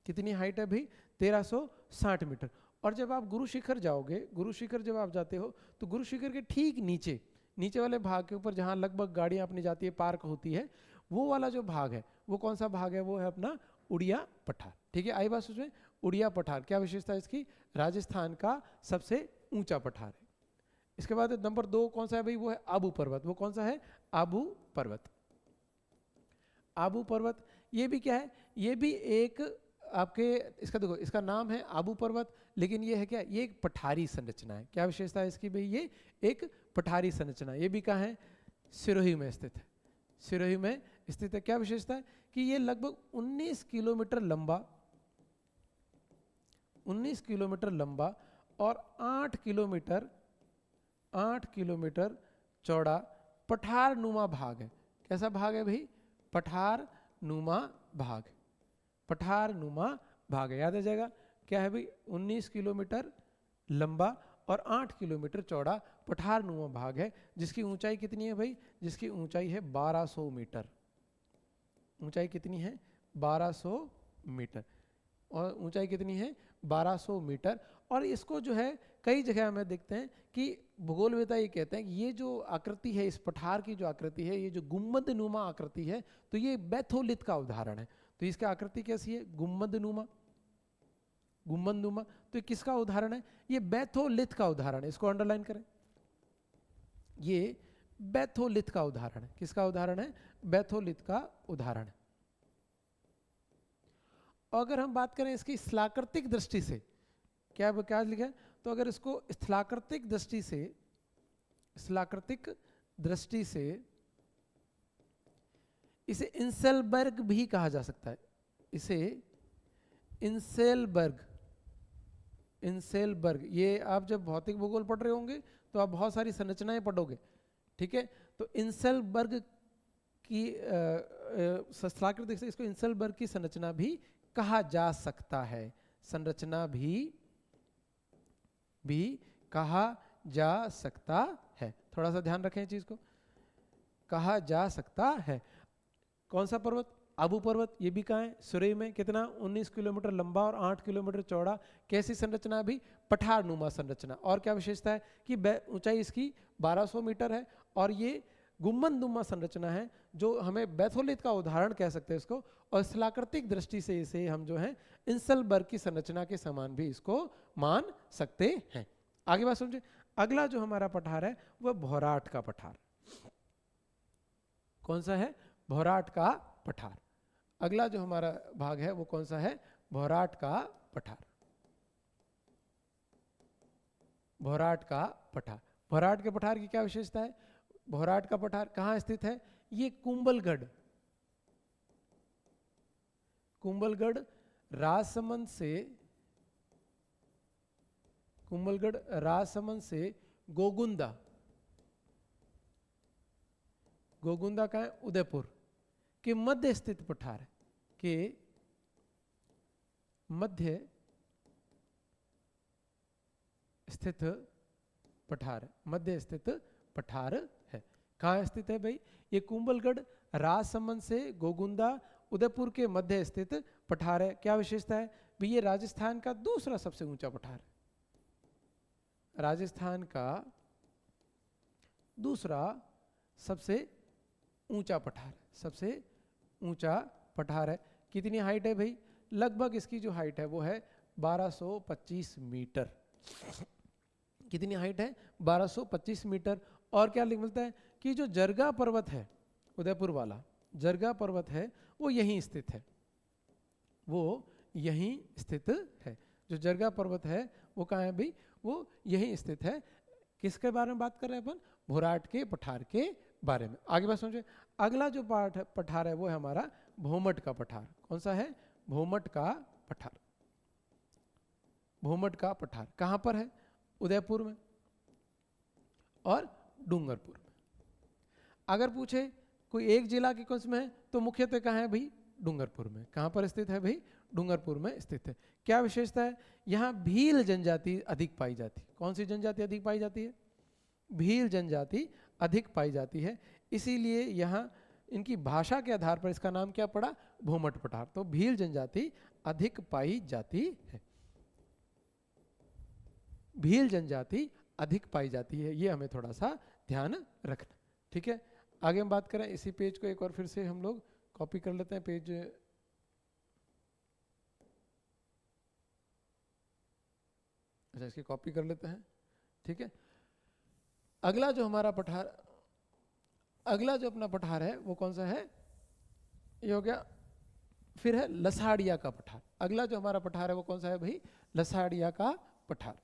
कितनी हाइट है भाई, 1360 मीटर। और जब आप गुरु शिखर जाओगे, गुरु शिखर जब आप जाते हो तो गुरु शिखर के ठीक नीचे, नीचे वाले भाग के ऊपर जहाँ लगभग गाड़ियाँ अपनी जाती है, पार्क होती है, वो वाला जो भाग है वो कौन सा भाग है, वो है अपना उड़िया पठार। ठीक है, आई बात उसमें, उड़िया पठार क्या विशेषता है इसकी, राजस्थान का सबसे ऊंचा पठार है। इसके बाद नंबर 2 कौन सा है भाई, वो है आबू पर्वत। वो कौन सा है, आबू पर्वत। आबू पर्वत ये भी क्या है, ये भी एक आपके, इसका देखो इसका नाम है आबू पर्वत, लेकिन ये है क्या, ये एक पठारी संरचना है। क्या विशेषता है इसकी भाई, ये एक पठारी संरचना। ये भी कहाँ है, सिरोही में स्थित है, सिरोही में स्थित है। क्या विशेषता है कि ये लगभग 19 किलोमीटर लंबा, 19 किलोमीटर लंबा और 8 किलोमीटर चौड़ा पठार नुमा भाग है। कैसा भाग है भाई, पठार नुमा भाग, पठार नुमा भाग है, याद आ जाएगा। क्या है भाई, 19 किलोमीटर लंबा और 8 किलोमीटर चौड़ा पठार नुमा भाग है, जिसकी ऊंचाई कितनी है भाई, जिसकी ऊंचाई है 1200 मीटर। ऊंचाई कितनी है, 1200 मीटर। और ऊंचाई कितनी है, 1200 मीटर। और इसको जो है कई जगह हमें देखते हैं कि भूगोलवेता ये कहते हैं कि ये जो आकृति है, इस पठार की जो आकृति है, ये जो गुम्बद नुमा आकृति है, तो ये बैथोलिथ का उदाहरण है। तो इसकी आकृति कैसी है, गुम्बद नुमा, गुम्बद नुमा। तो ये किसका उदाहरण है, ये बैथोलिथ का उदाहरण है। इसको अंडरलाइन करें, ये बैथोलिथ का उदाहरण है। किसका उदाहरण है, बैथोलिथ का उदाहरण है। अगर हम बात करें इसकी स्थलाकृतिक दृष्टि से, क्या क्या लिखा है, तो अगर इसको स्थलाकृतिक दृष्टि से, स्थलाकृतिक दृष्टि से इसे इंसेलबर्ग भी कहा जा सकता है। इसे इंसेलबर्ग, इंसेलबर्ग, ये आप जब भौतिक भूगोल पढ़ रहे होंगे तो आप बहुत सारी संरचनाएं पढ़ोगे, ठीक है। तो इंसेलबर्ग की स्थलाकृतिक से इसको इंसेलबर्ग की संरचना भी कहा जा सकता है, संरचना भी कहा जा सकता है। थोड़ा सा ध्यान रखें चीज को, कहा जा सकता है। कौन सा पर्वत, आबू पर्वत, ये भी कहाँ है, सिरोही में। कितना, 19 किलोमीटर लंबा और 8 किलोमीटर चौड़ा। कैसी संरचना भी, पठार नुमा संरचना। और क्या विशेषता है कि ऊंचाई इसकी 1200 मीटर है और ये गुम्बद नुमा संरचना है, जो हमें बैथोलिथ का उदाहरण कह सकते हैं इसको। और स्थलाकृतिक दृष्टि से इसे हम जो है इंसेलबर्ग की संरचना के समान भी इसको मान सकते हैं। आगे बात समझे। अगला जो हमारा पठार है वह भौराट का पठार। कौन सा है, भौराट का पठार। अगला जो हमारा भाग है वो कौन सा है, भौराट का पठार। भौराट का पठार, भौराट के पठार की क्या विशेषता है, भौराट का पठार कहाँ स्थित है, ये कुंभलगढ़, कुंभलगढ़ राजसमंद से, कुंभलगढ़ राजसमंद से गोगुंदा, गोगुंदा का है उदयपुर के मध्य स्थित पठार है, के मध्य स्थित पठार, मध्य स्थित पठार है। कहाँ स्थित है भाई, ये कुंभलगढ़ राजसमंद से गोगुंदा उदयपुर के मध्य स्थित पठार है। क्या विशेषता है भाई, ये राजस्थान का दूसरा सबसे ऊंचा पठार है, राजस्थान का दूसरा सबसे ऊंचा पठार, सबसे ऊंचा पठार है। कितनी हाइट है भाई, लगभग इसकी जो हाइट है वो है 1225 मीटर। कितनी हाइट है? 1225 मीटर। और क्या मिलता है कि जो जरगा पर्वत है, उदयपुर वाला जरगा पर्वत है, वो यहीं स्थित है, वो यहीं स्थित है। जो जरगा पर्वत है वो कहाँ है भाई? वो यहीं स्थित है। किसके बारे में बात कर रहे हैं अपन? भोराट के पठार के बारे में। आगे बात समझे। अगला जो पठार है वो है हमारा भोमट का पठार। कौन सा है? भोमट का पठार। भोमट का पठार कहाँ पर है? उदयपुर में और डूंगरपुर में। अगर पूछे कोई एक जिला के कुछ में है तो मुख्यतः कहाँ है भाई? डूंगरपुर में। कहाँ पर स्थित है भाई? डूंगरपुर में स्थित है। क्या विशेषता है? यहाँ भील जनजाति अधिक पाई जाती है। कौन सी जनजाति अधिक पाई जाती है? भील जनजाति अधिक पाई जाती है, इसीलिए यहाँ इनकी भाषा के आधार पर इसका नाम क्या पड़ा? भोमट पठार। तो भील जनजाति अधिक पाई जाती है, भील जनजाति अधिक पाई जाती है, ये हमें थोड़ा सा ध्यान रखना। ठीक है, आगे हम बात करें। इसी पेज को एक और फिर से हम लोग कॉपी कर लेते हैं। पेज अच्छा, इसकी कॉपी कर लेते हैं। ठीक है, अगला जो हमारा पठार, अगला जो अपना पठार है वो कौन सा है? ये हो गया। फिर है लसाड़िया का पठार। अगला जो हमारा पठार है वो कौन सा है भाई? लसाड़िया का पठार।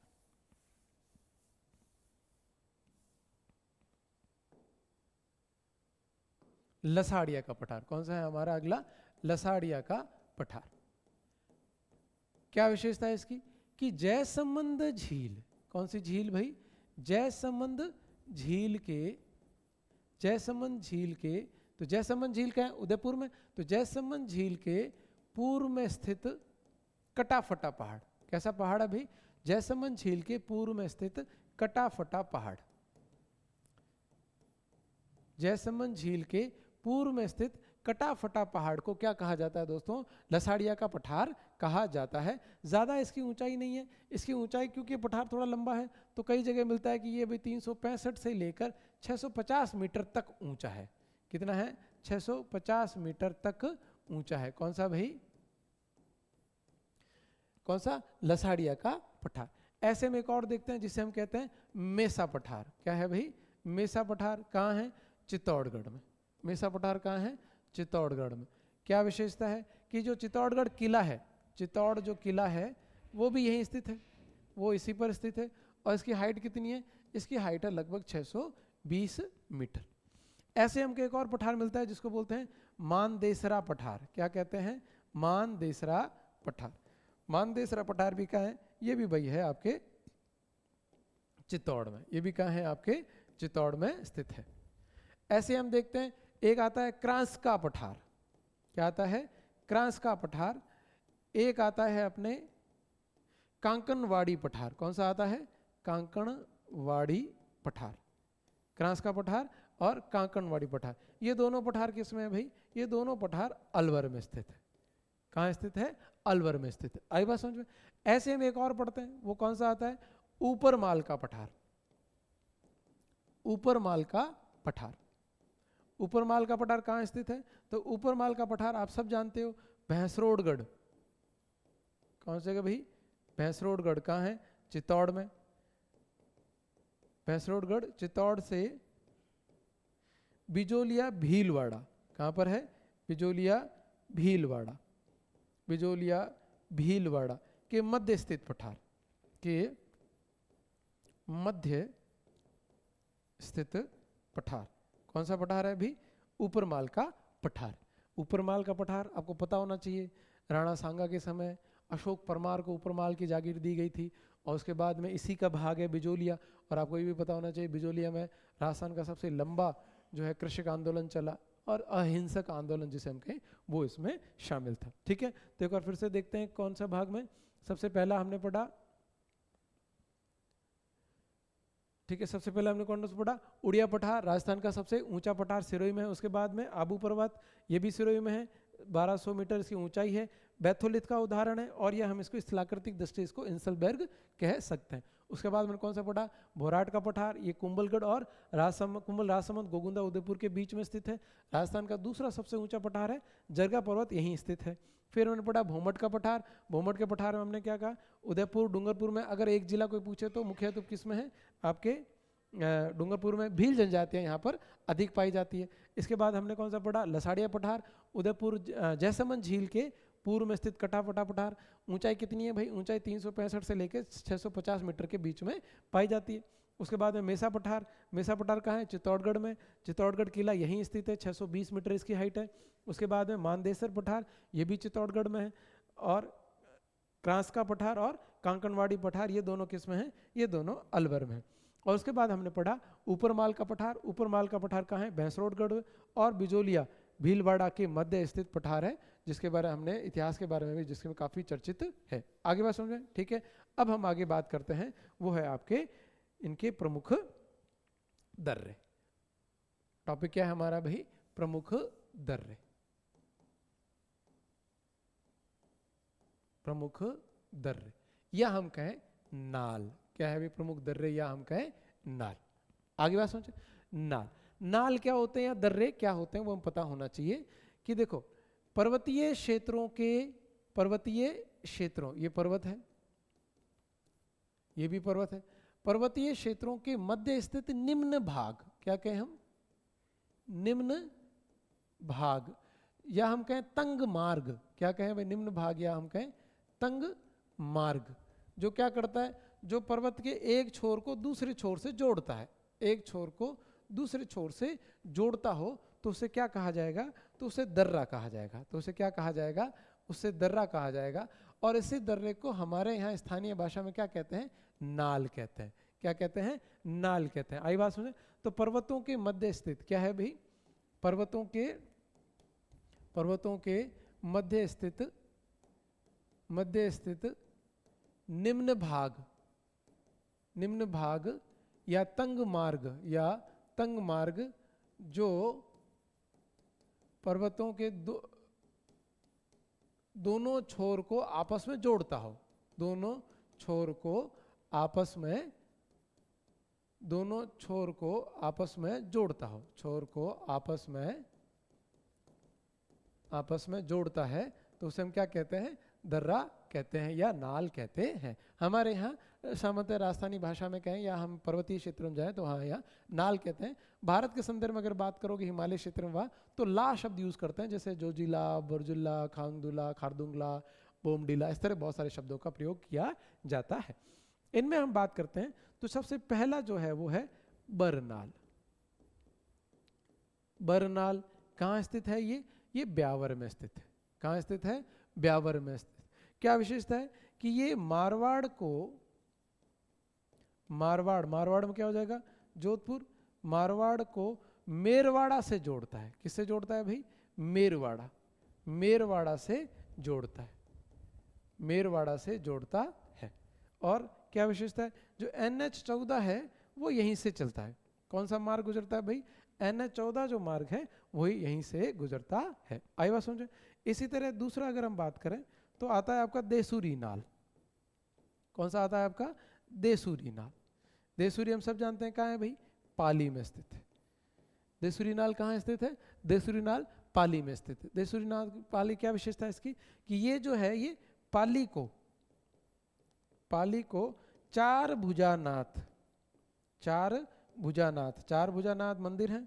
लसाड़िया का पठार कौन सा है हमारा? अगला लसाड़िया का पठार। क्या विशेषता है इसकी? कि जयसंबंध झील। कौन सी झील भाई? जयसंबंध झील के, जयसंबंध झील के, तो जयसंबंध झील का है उदयपुर में, तो जयसंबंध झील के पूर्व में स्थित कटाफटा पहाड़। कैसा पहाड़ है भाई? जयसंबंध झील के पूर्व में स्थित कटाफटा पहाड़। जयसंबंध झील के पूर्व में स्थित कटाफटा पहाड़ को क्या कहा जाता है दोस्तों? लसाड़िया का पठार कहा जाता है। ज़्यादा इसकी ऊंचाई नहीं है। इसकी ऊंचाई क्योंकि पठार थोड़ा लंबा है तो कई जगह मिलता है कि ये भी 365 से लेकर 650 मीटर तक ऊंचा है। कितना है? 650 मीटर तक ऊंचा है। कौन सा भाई? कौन सा? लसाड़िया का पठार। ऐसे में एक और देखते हैं जिसे हम कहते हैं मेसा पठार। क्या है भाई? मेसा पठार कहाँ है? चित्तौड़गढ़ में। मेसा पठार कहाँ है? चित्तौड़गढ़ में। क्या विशेषता है? कि जो चित्तौड़गढ़ किला है, चित्तौड़ जो किला है वो भी यहीं स्थित है, वो इसी पर स्थित है। और इसकी हाइट कितनी है? इसकी हाइट है लगभग 620 मीटर। ऐसे हमको एक और पठार मिलता है जिसको बोलते हैं मानदेसरा पठार। क्या कहते हैं? मानदेसरा पठार। मानदेसरा पठार भी कहाँ है? ये भी भाई है आपके चित्तौड़ में। ये भी कहाँ है? आपके चित्तौड़ में स्थित है। ऐसे हम देखते हैं एक आता है क्रांस का पठार। क्या आता है? क्रांस का पठार। एक आता है अपने कांकनवाड़ी पठार। कौन सा आता है? कांकनवाड़ी पठार। क्रांस का पठार और कांकनवाड़ी पठार, ये दोनों पठार किस में है भाई? ये दोनों पठार अलवर में स्थित है। कहाँ स्थित है? अलवर में स्थित है। आई बात समझ में? ऐसे हम एक और पढ़ते हैं, वो कौन सा आता है? ऊपर माल का पठार। ऊपर माल का पठार। ऊपर माल का पठार कहाँ स्थित है? तो ऊपर माल का पठार आप सब जानते हो, भैंसरोडगढ़। कौन से भाई? भैंसरोडगढ़। कहाँ है? चित्तौड़ में। भैंसरोडगढ़ चित्तौड़ से बिजोलिया भीलवाड़ा। कहाँ पर है? बिजोलिया भीलवाड़ा। बिजोलिया भीलवाड़ा के मध्य स्थित पठार, के मध्य स्थित पठार। कौन सा पठार है भी? ऊपरमाल का पठार। ऊपरमाल का पठार आपको पता होना चाहिए, राणा सांगा के समय अशोक परमार को ऊपरमाल की जागीर दी गई थी और उसके बाद में इसी का भाग है बिजोलिया। और आपको ये भी पता होना चाहिए बिजोलिया में राजस्थान का सबसे लंबा जो है कृषक आंदोलन चला और अहिंसक आंदोलन जिसे हम कहें वो इसमें शामिल था। ठीक है, तो एक बार फिर से देखते हैं कौन सा भाग में। सबसे पहला हमने पढ़ा, ठीक है, सबसे पहले हमने कौन सा पढ़ा? उड़िया पठार, राजस्थान का सबसे ऊंचा पठार सिरोही में है। उसके बाद में आबू पर्वत, ये भी सिरोही में है, 1200 मीटर इसकी ऊंचाई है। बैथोलिथ का उदाहरण है और यह हम इसको स्थलाकृतिक दृष्टि इसको इंसलबर्ग कह सकते हैं। उसके बाद मैंने कौन सा पढ़ा, भोराट का पठार, ये कुंभलगढ़ और कुंभल राजसमंद गोगुंदा उदयपुर के बीच में स्थित है। राजस्थान का दूसरा सबसे ऊंचा पठार है, जरगा पर्वत यहीं स्थित है। फिर मैंने पढ़ा भोमट का पठार, भोमट के पठार में हमने क्या कहा, उदयपुर डूंगरपुर में, अगर एक जिला कोई पूछे तो मुख्य तो किस में है, आपके डूंगरपुर में भील जनजातियां यहाँ पर अधिक पाई जाती है। इसके बाद हमने कौन सा पढ़ा, लसाड़िया पठार, उदयपुर जयसमंद झील के पूर्व में स्थित कटापटा पठार। ऊंचाई कितनी है भाई, ऊंचाई 365 से लेकर 650 मीटर के बीच में पाई जाती है। उसके बाद में मेसा पठार, मेसा पठार कहाँ है, चित्तौड़गढ़ में, चित्तौड़गढ़ किला यहीं स्थित है, 620 मीटर इसकी हाइट है। उसके बाद में मानदेसर पठार, ये भी चित्तौड़गढ़ में है। और क्रांसका पठार और कांकणवाड़ी पठार, ये दोनों किस में है, ये दोनों अलवर में है। और उसके बाद हमने पढ़ा ऊपरमाल का पठार, ऊपरमाल का पठार कहाँ है, भैंसरोडगढ़ और बिजोलिया भीलवाड़ा के मध्य स्थित पठार है, जिसके बारे में हमने इतिहास के बारे में भी जिसके में काफ़ी चर्चित है। आगे बात समझें, ठीक है। अब हम आगे बात करते हैं, वो है आपके इनके प्रमुख दर्रे। टॉपिक क्या है हमारा भाई, प्रमुख दर्रे, प्रमुख दर्रे या हम कहें नाल। क्या है भाई, प्रमुख दर्रे या हम कहें नाल। आगे बात समझे, नाल, नाल क्या होते हैं या दर्रे क्या होते हैं वो हम पता होना चाहिए। कि देखो पर्वतीय क्षेत्रों के, पर्वतीय क्षेत्रों, ये पर्वत है, ये भी पर्वत है, पर्वतीय क्षेत्रों के मध्य स्थित निम्न भाग, क्या कहें हम, निम्न भाग या हम कहें तंग मार्ग। क्या कहें भाई, निम्न भाग या हम कहें तंग मार्ग, जो क्या करता है, जो पर्वत के एक छोर को दूसरे छोर से जोड़ता है, एक छोर को दूसरे छोर से जोड़ता हो तो उसे क्या कहा जाएगा, तो उसे दर्रा कहा जाएगा। तो उसे क्या कहा जाएगा, उसे दर्रा कहा जाएगा। और इसी दर्रे को हमारे यहाँ स्थानीय भाषा में क्या कहते हैं, नाल कहते हैं। क्या कहते हैं, नाल कहते हैं। आई बात समझे। तो पर्वतों के मध्य स्थित क्या है भाई, पर्वतों के मध्य स्थित निम्न भाग या तंग मार्ग जो पर्वतों के दोनों छोर को आपस में जोड़ता हो, दोनों छोर को आपस में जोड़ता हो, छोर को आपस में जोड़ता है, तो उसे हम क्या कहते हैं, दर्रा कहते हैं या नाल कहते हैं। हमारे यहाँ सामान्यतः राजस्थानी भाषा में कहें या हम पर्वतीय क्षेत्र में जाएं तो हाँ यहाँ नाल कहते हैं। भारत के संदर्भ में अगर बात करोगे हिमालय क्षेत्र में वहाँ तो ला शब्द यूज करते हैं, जैसे जोजिला, बरजुला, खांगदुला, खारदुंगला, बोमडीला, इस तरह बहुत सारे शब्दों का प्रयोग किया जाता है। इनमें हम बात करते हैं तो सबसे पहला जो है वो है बरनाल। बरनाल कहाँ स्थित है, ये ब्यावर में स्थित है। कहाँ स्थित है, ब्यावर में स्थित। क्या विशेषता है कि ये मारवाड़ में क्या हो जाएगा, जोधपुर, मारवाड़ को मेरवाड़ा से जोड़ता है। किससे जोड़ता है भाई, मेरवाड़ा से जोड़ता है। और क्या विशेषता है, जो NH14 है वो यहीं से चलता है। कौन सा मार्ग गुजरता है भाई, NH14 जो मार्ग है वही यहीं से गुजरता है। आई बात समझे। इसी तरह दूसरा अगर हम बात करें तो आता है आपका देसूरी नाल। कौन सा आता है आपका, देसूरी नाल। देसूरी हम सब जानते हैं कहाँ है भाई, पाली में स्थित है। देसूरी नाल कहाँ स्थित है, देसूरी नाल पाली में स्थित है। देसूरी नाल पाली क्या विशेषता है इसकी, कि ये जो है ये पाली को चार भुजानाथ मंदिर है।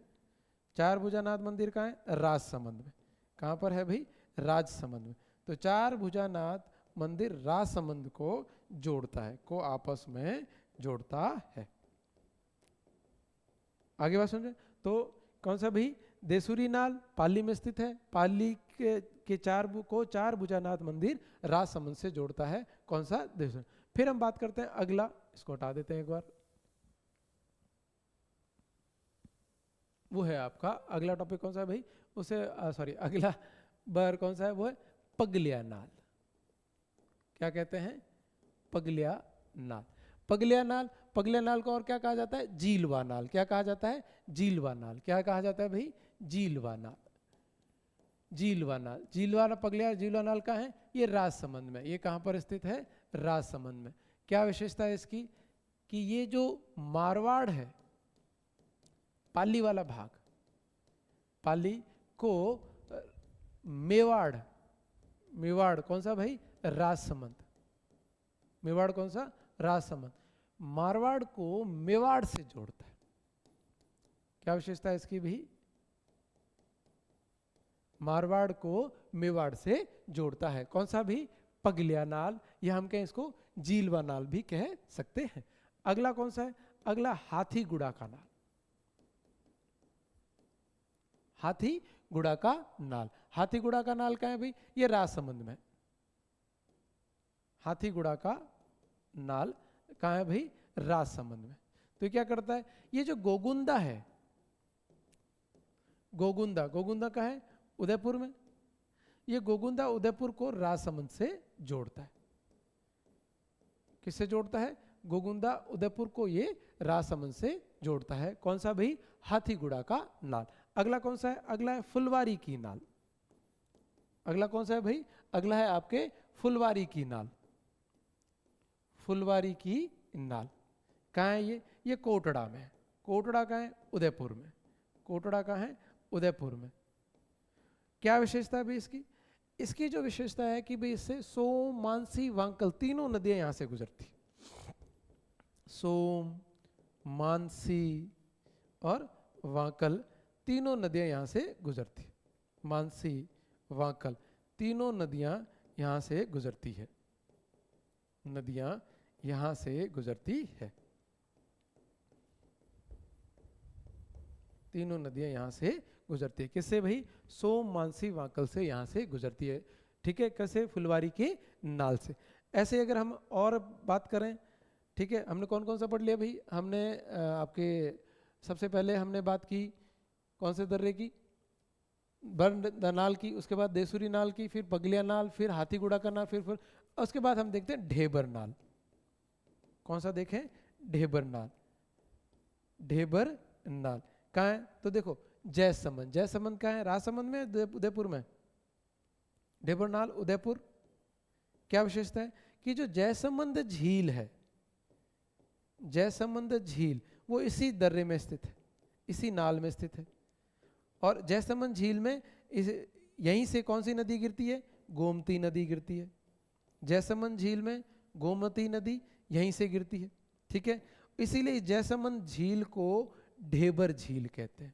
चार भुजानाथ मंदिर कहाँ है, राजसमंद में। कहाँ पर है भाई, राजसमंद में। तो चार भुजानाथ मंदिर राजसमंद को जोड़ता है, को आपस में जोड़ता है। आगे बात समझे। तो कौन सा भाई, देसूरी नाल पाली में स्थित है। पाली के चार भुजानाथ मंदिर राजसमंद से जोड़ता है। कौन सा, देसूरी। फिर हम बात करते हैं अगला, इसको हटा देते हैं एक बार। वो है आपका अगला टॉपिक कौन सा है भाई, उसे अगला बार कौन सा है, वो है पगलिया नाल। क्या कहते हैं, पगलिया नाल। पगलिया नाल को और क्या कहा जाता है, जीलवा नाल। क्या कहा जाता है, जीलवा नाल। क्या कहा जाता है भाई, जीलवा नाल। पगलिया जीलवा नाल कहाँ है, ये राजसमंद में। ये कहाँ पर स्थित है, राजसमंद में। क्या विशेषता है इसकी, कि ये जो मारवाड़ है, पाली वाला भाग, पाली को मेवाड़, मेवाड़ कौन सा भाई, राजसमंद, मेवाड़ कौन सा, राजसमंद, मारवाड़ को मेवाड़ से जोड़ता है। क्या विशेषता है इसकी भी, मारवाड़ को मेवाड़ से जोड़ता है। कौन सा भी, पगलिया नाल, या हम कहें इसको जीलवा नाल भी कह सकते हैं। अगला कौन सा है, अगला हाथीगुड़ा का नाल, हाथीगुड़ा का नाल। हाथीगुड़ा का नाल कहाँ है भाई, ये राजसमंद में, हाथीगुड़ा का नाल कहाँ है भाई, राजसमंद में। तो क्या करता है, ये जो गोगुंदा है, गोगुंदा, गोगुंदा कहाँ है, उदयपुर में, ये गोगुंदा उदयपुर को राजसमंद से जोड़ता है। किससे जोड़ता है, गोगुंदा उदयपुर को ये राजसमंद से जोड़ता है। कौन सा भाई, हाथीगुड़ा का नाल। अगला कौन सा है, अगला है फुलवारी की नाल। अगला कौन सा है भाई, अगला है आपके फुलवारी की नाल। फुलवारी की नाल कहाँ है, ये कोटड़ा में है। कोटड़ा कहाँ है, उदयपुर में। कोटड़ा कहाँ है, उदयपुर में। क्या विशेषता है भाई इसकी, इसकी जो विशेषता है कि भाई इससे सोम, मानसी, वांकल तीनों नदियां यहां से गुजरती, सोम, मानसी और वांकल तीनों नदियां यहां से गुजरती, मानसी, वांकल तीनों नदियां यहां से गुजरती है, नदियां यहां से गुजरती है, तीनों नदियां यहां से गुजरती है। किससे भाई, सोम, मानसी, वांकल से यहां से गुजरती है। ठीक है, कैसे, फुलवारी के नाल से। ऐसे अगर हम और बात करें, ठीक है, हमने कौन कौन सा पढ़ लिया भाई, हमने आपके सबसे पहले हमने बात की कौन से दर्रे की, बर्न नाल की, उसके बाद देसुरी नाल की, फिर पगलिया नाल, फिर हाथीगुड़ा का नाल, फिर उसके बाद हम देखते हैं ढेबर नाल। कौन सा देखें, ढेबर नाल। ढेबर नाल कहाँ है, तो देखो जयसमंद, जयसमंद कहाँ है, राजसमंद में, उदयपुर में। ढेबर नाल उदयपुर। क्या विशेषता है कि जो जयसमंद झील है, जयसमंद झील वो इसी दर्रे में स्थित है, इसी नाल में स्थित है। और जयसमंद झील में यहीं से कौन सी नदी गिरती है, गोमती नदी गिरती है। जयसमंद झील में गोमती नदी यहीं से गिरती है। ठीक है, इसीलिए जयसमंद झील को ढेबर झील कहते हैं।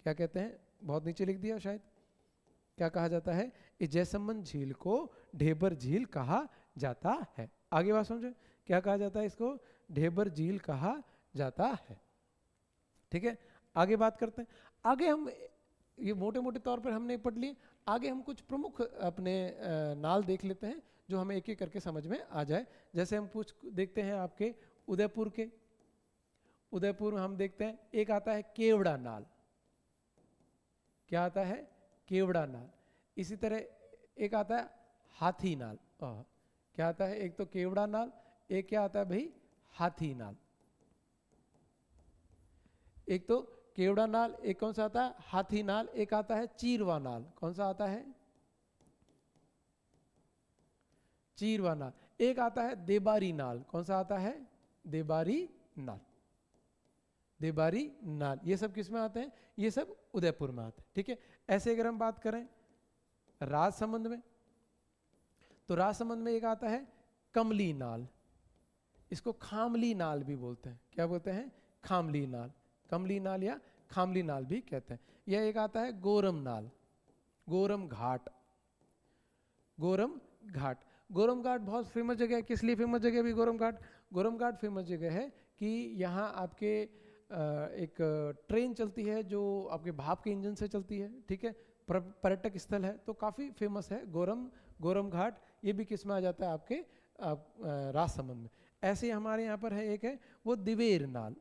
क्या कहते हैं, बहुत नीचे लिख दिया शायद, क्या कहा जाता है, इस जयसमंद झील को ढेबर झील कहा जाता है। आगे बात समझो, क्या कहा जाता है इसको, ढेबर झील कहा जाता है। ठीक है, आगे बात करते हैं। आगे हम ये मोटे मोटे तौर पर हमने पढ़ लिए, आगे हम कुछ प्रमुख अपने नाल देख लेते हैं जो हमें एक एक करके समझ में आ जाए। जैसे हम कुछ देखते हैं आपके उदयपुर के, उदयपुर हम देखते हैं एक आता है केवड़ा नाल। क्या आता है, केवड़ा नाल। इसी तरह एक आता है हाथी नाल। क्या आता है, एक तो केवड़ा नाल, एक क्या आता है भाई, हाथी नाल। एक तो केवड़ा नाल, एक कौन सा आता है, हाथी नाल, एक आता है चीरवा नाल। कौन सा आता है, चीरवा नाल। एक आता है देबारी नाल। कौन सा आता है, देबारी नाल, देबारी नाल। ये सब किस में आते हैं, ये सब उदयपुर में आते हैं। ठीक है, ऐसे अगर हम बात करें राजसमंद में, तो राजसमंद में एक आता है कमली नाल, इसको खामली नाल भी बोलते हैं। क्या बोलते हैं, खामली नाल, कमली नाल या खामली नाल भी कहते हैं। यह एक आता है गोरम नाल, गोरम घाट, गोरम घाट। गोरम घाट बहुत फेमस जगह है। किस लिए फेमस जगह है भी गोरम घाट, गोरम घाट फेमस जगह है कि यहाँ आपके एक ट्रेन चलती है जो आपके भाप के इंजन से चलती है। ठीक है, पर्यटक स्थल है, तो काफ़ी फेमस है गोरम घाट। ये भी किस में आ जाता है, आपके राजसमंद में। ऐसे ही हमारे यहाँ पर है एक है वो दिवेर नाल।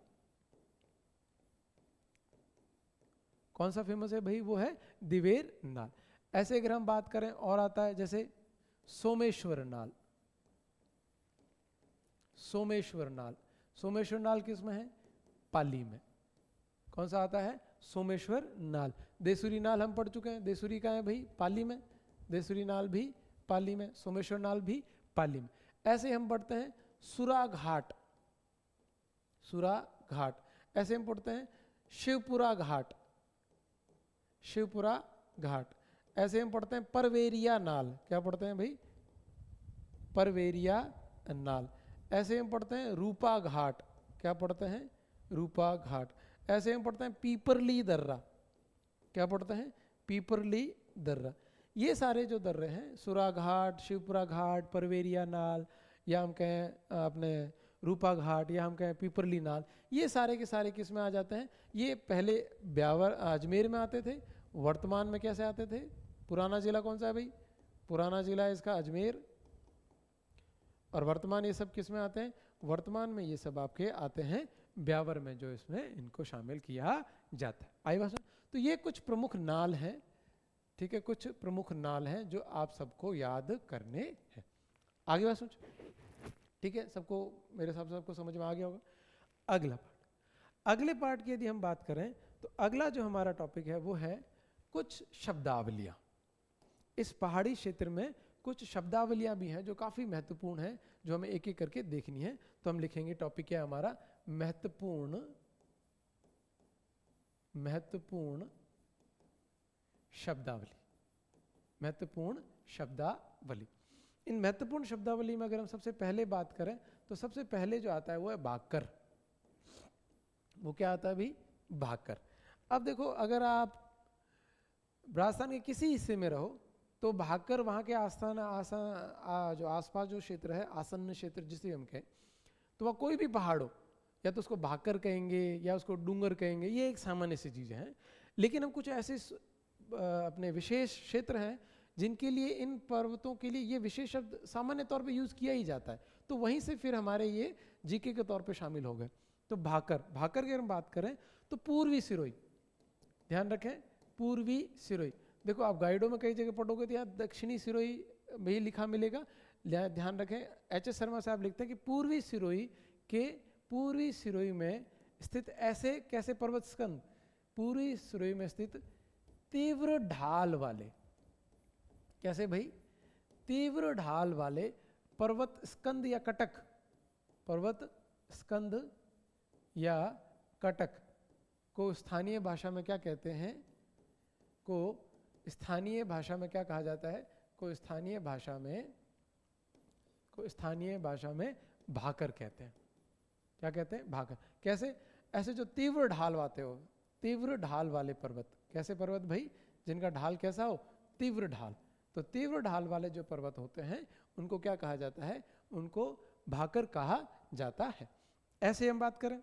कौन सा फेमस है भाई, वो है दिवेर नाल। ऐसे अगर हम बात करें और आता है जैसे सोमेश्वर नाल, सोमेश्वर नाल। सोमेश्वर नाल किस में है, पाली में। कौन सा आता है, सोमेश्वर नाल। देसुरी नाल हम पढ़ चुके हैं, देसुरी का है भाई, पाली में। देसुरी नाल भी पाली में, सोमेश्वर नाल भी पाली में। ऐसे हम पढ़ते हैं सुरा घाट, सुरा घाट। ऐसे हम पढ़ते हैं शिवपुरा घाट, शिवपुरा घाट। ऐसे हम पढ़ते हैं परवेरिया नाल, क्या पढ़ते हैं भाई, परवेरिया नाल। ऐसे हम पढ़ते हैं रूपा घाट, क्या पढ़ते हैं, रूपा घाट। ऐसे हम पढ़ते हैं पीपरली दर्रा, क्या पढ़ते हैं, पीपरली दर्रा। ये सारे जो दर्रे हैं, सुरा घाट, शिवपुरा घाट, परवेरिया नाल, या हम कहें अपने रूपा घाट, या हम कहें पीपरली नाल, ये सारे के सारे किस में आ जाते हैं, ये पहले ब्यावर अजमेर में आते थे, वर्तमान में कैसे आते थे, पुराना जिला कौन सा है भाई, पुराना जिला है इसका अजमेर, और वर्तमान ये सब किस में आते हैं, वर्तमान में ये सब आपके आते हैं ब्यावर में, जो इसमें इनको शामिल किया जाता है। आई बात। तो ये कुछ प्रमुख नाल हैं, ठीक है, कुछ प्रमुख नाल हैं जो आप सबको याद करने हैं। आगे बात सोच, ठीक है, सबको मेरे हिसाब से सबको समझ में आ गया होगा। अगला पार्ट, अगले पार्ट की यदि हम बात करें तो अगला जो हमारा टॉपिक है वो है कुछ शब्दावलियाँ। इस पहाड़ी क्षेत्र में कुछ शब्दावलियाँ भी हैं जो काफ़ी महत्वपूर्ण हैं, जो हमें एक एक करके देखनी है। तो हम लिखेंगे, टॉपिक क्या है हमारा, महत्वपूर्ण शब्दावली, महत्वपूर्ण शब्दावली। इन महत्वपूर्ण शब्दावली में अगर हम सबसे पहले बात करें तो सबसे पहले जो आता है वो है भाकर। वो क्या आता है भाई, भाकर। अब देखो, अगर आप राजस्थान के किसी हिस्से में रहो तो भाकर वहाँ के जो आसपास जो क्षेत्र है, आसन्न क्षेत्र जिसे हम कहें, तो वह कोई भी पहाड़ हो, या तो उसको भाकर कहेंगे या उसको डूंगर कहेंगे, ये एक सामान्य सी चीज़ें हैं। लेकिन हम कुछ ऐसे अपने विशेष क्षेत्र हैं जिनके लिए, इन पर्वतों के लिए ये विशेष शब्द सामान्य तौर पे यूज़ किया ही जाता है, तो वहीं से फिर हमारे ये जीके के तौर पे शामिल हो गए। तो भाकर, भाकर की अगर हम बात करें तो पूर्वी सिरोही, ध्यान रखें, पूर्वी सिरोही। देखो आप गाइडों में कई जगह पढ़ोगे तो यहाँ दक्षिणी सिरोही भी लिखा मिलेगा, ध्यान रखें। एच.एस. शर्मा साहब लिखते हैं कि पूर्वी सिरोही के, पूर्वी सिरोही में स्थित ऐसे कैसे पर्वत स्कंद, पूर्वी सिरोही में स्थित तीव्र ढाल वाले, कैसे भाई, तीव्र ढाल वाले पर्वत स्कंद या कटक, पर्वत स्कंद या कटक को स्थानीय भाषा में क्या कहते हैं, को स्थानीय भाषा में क्या कहा जाता है, को स्थानीय भाषा में भाकर कहते हैं। क्या कहते हैं, भाकर। कैसे, ऐसे जो तीव्र ढाल वाते हो, तीव्र ढाल वाले पर्वत, कैसे पर्वत भाई, जिनका ढाल कैसा हो, तीव्र ढाल। तो तीव्र ढाल वाले जो पर्वत होते हैं उनको क्या कहा जाता है, उनको भाकर कहा जाता है। ऐसे हम बात करें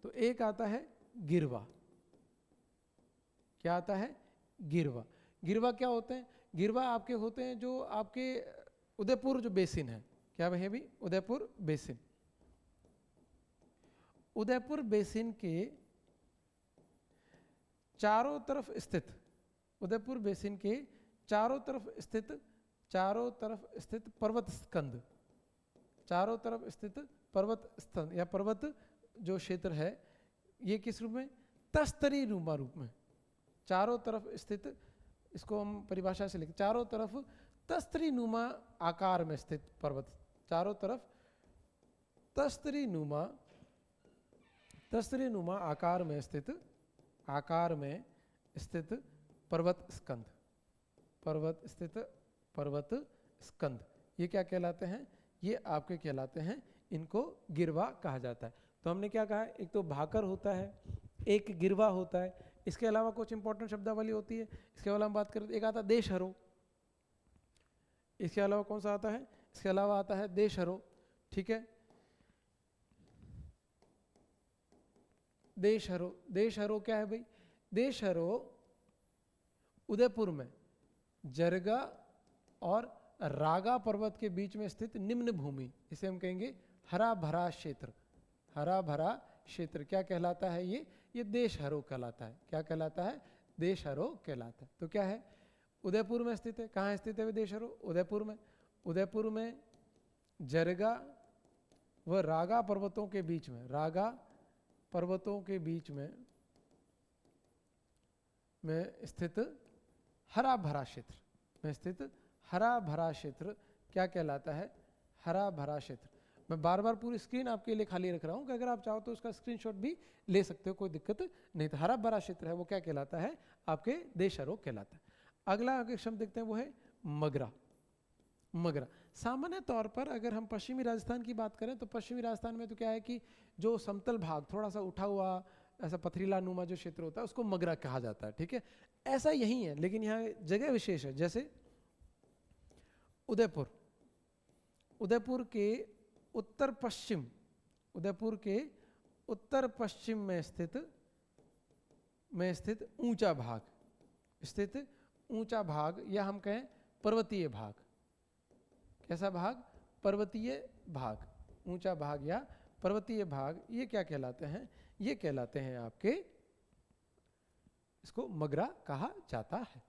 तो एक आता है गिरवा, क्या आता है, गिरवा। गिरवा क्या होते हैं, गिरवा आपके होते हैं जो आपके उदयपुर जो बेसिन है, क्या वह भी, उदयपुर बेसिन, उदयपुर बेसिन के चारों तरफ स्थित, उदयपुर बेसिन के चारों तरफ स्थित पर्वत स्कंद, चारों तरफ स्थित पर्वत स्कंद या पर्वत जो क्षेत्र है, ये किस रूप में, तस्तरी नुमा रूप में, चारों तरफ स्थित, इसको हम परिभाषा से लिखते, चारों तरफ तस्तरी नुमा आकार में स्थित पर्वत, चारों तरफ तस्तरी नुमा आकार में स्थित पर्वत स्कंद, पर्वत स्कंद, ये क्या कहलाते हैं, ये आपके कहलाते हैं, इनको गिरवा कहा जाता है। तो हमने क्या कहा, एक तो भाकर होता है, एक गिरवा होता है, इसके अलावा कुछ इंपॉर्टेंट शब्दावली होती है। इसके अलावा हम बात करें तो एक आता है देशहरो, इसके अलावा कौन सा आता है, इसके अलावा आता है देशहरो, ठीक है, देशहरो। देशहरो क्या है भाई, देशहरो उदयपुर में जरगा और रागा पर्वत के बीच में स्थित निम्न भूमि, इसे हम कहेंगे हरा भरा क्षेत्र, हरा भरा क्षेत्र क्या कहलाता है, ये देशहरो कहलाता है। क्या कहलाता है, देशहरो कहलाता है। तो क्या है, उदयपुर में स्थित है। कहाँ स्थित है देशहरो, उदयपुर में। उदयपुर में जरगा व रागा पर्वतों के बीच में, रागा पर्वतों के बीच में स्थित हरा भरा क्षेत्र में स्थित हरा भरा क्षेत्र क्या कहलाता है, हरा भरा क्षेत्र। मैं बार बार पूरी स्क्रीन आपके लिए खाली रख रहा हूँ कि अगर आप चाहो तो उसका स्क्रीनशॉट भी ले सकते हो, कोई दिक्कत नहीं। तो हरा भरा क्षेत्र है वो क्या कहलाता है, आपके देशारोग्य कहलाता है। अगला आगे शब्द देखते हैं वो है मगरा। मगरा सामान्य तौर पर अगर हम पश्चिमी राजस्थान की बात करें तो पश्चिमी राजस्थान में तो क्या है कि जो समतल भाग थोड़ा सा उठा हुआ ऐसा पथरीला नुमा जो क्षेत्र होता है उसको मगरा कहा जाता है, ठीक है। ऐसा यही है, लेकिन यहाँ जगह विशेष है। जैसे उदयपुर, उदयपुर के उत्तर पश्चिम, उदयपुर के उत्तर पश्चिम में स्थित ऊंचा भाग, स्थित ऊंचा भाग, या हम कहें पर्वतीय भाग। कैसा भाग, पर्वतीय भाग, ऊंचा भाग या पर्वतीय भाग, ये क्या कहलाते हैं, ये कहलाते हैं आपके, इसको मगरा कहा जाता है,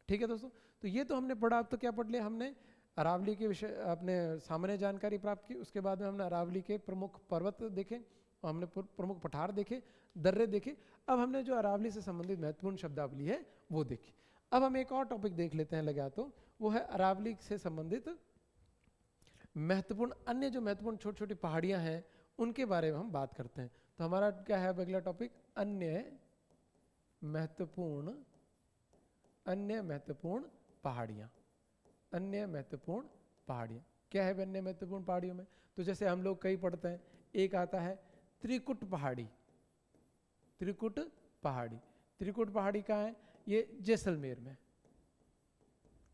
ठीक है दोस्तों। तो ये तो हमने पढ़ा। अब तो क्या पढ़ लिया हमने, अरावली के विषय अपने सामान्य जानकारी प्राप्त की, उसके बाद में हमने अरावली के प्रमुख पर्वत देखे और हमने प्रमुख पठार देखे, दर्रे देखे। अब हमने जो अरावली से संबंधित महत्वपूर्ण शब्दावली है वो देखी। अब हम एक और टॉपिक देख लेते हैं लगा, तो वो है अरावली से संबंधित महत्वपूर्ण अन्य जो महत्वपूर्ण छोटी छोटी पहाड़ियां हैं उनके बारे में हम बात करते हैं। तो हमारा क्या है अगला टॉपिक, अन्य महत्वपूर्ण पहाड़ियां। अन्य महत्वपूर्ण पहाड़ियां क्या है अन्य महत्वपूर्ण पहाड़ियों में, तो जैसे हम लोग कई पढ़ते हैं, एक आता है त्रिकुट पहाड़ी। त्रिकुट पहाड़ी, त्रिकुट पहाड़ी कहाँ है, ये जैसलमेर में।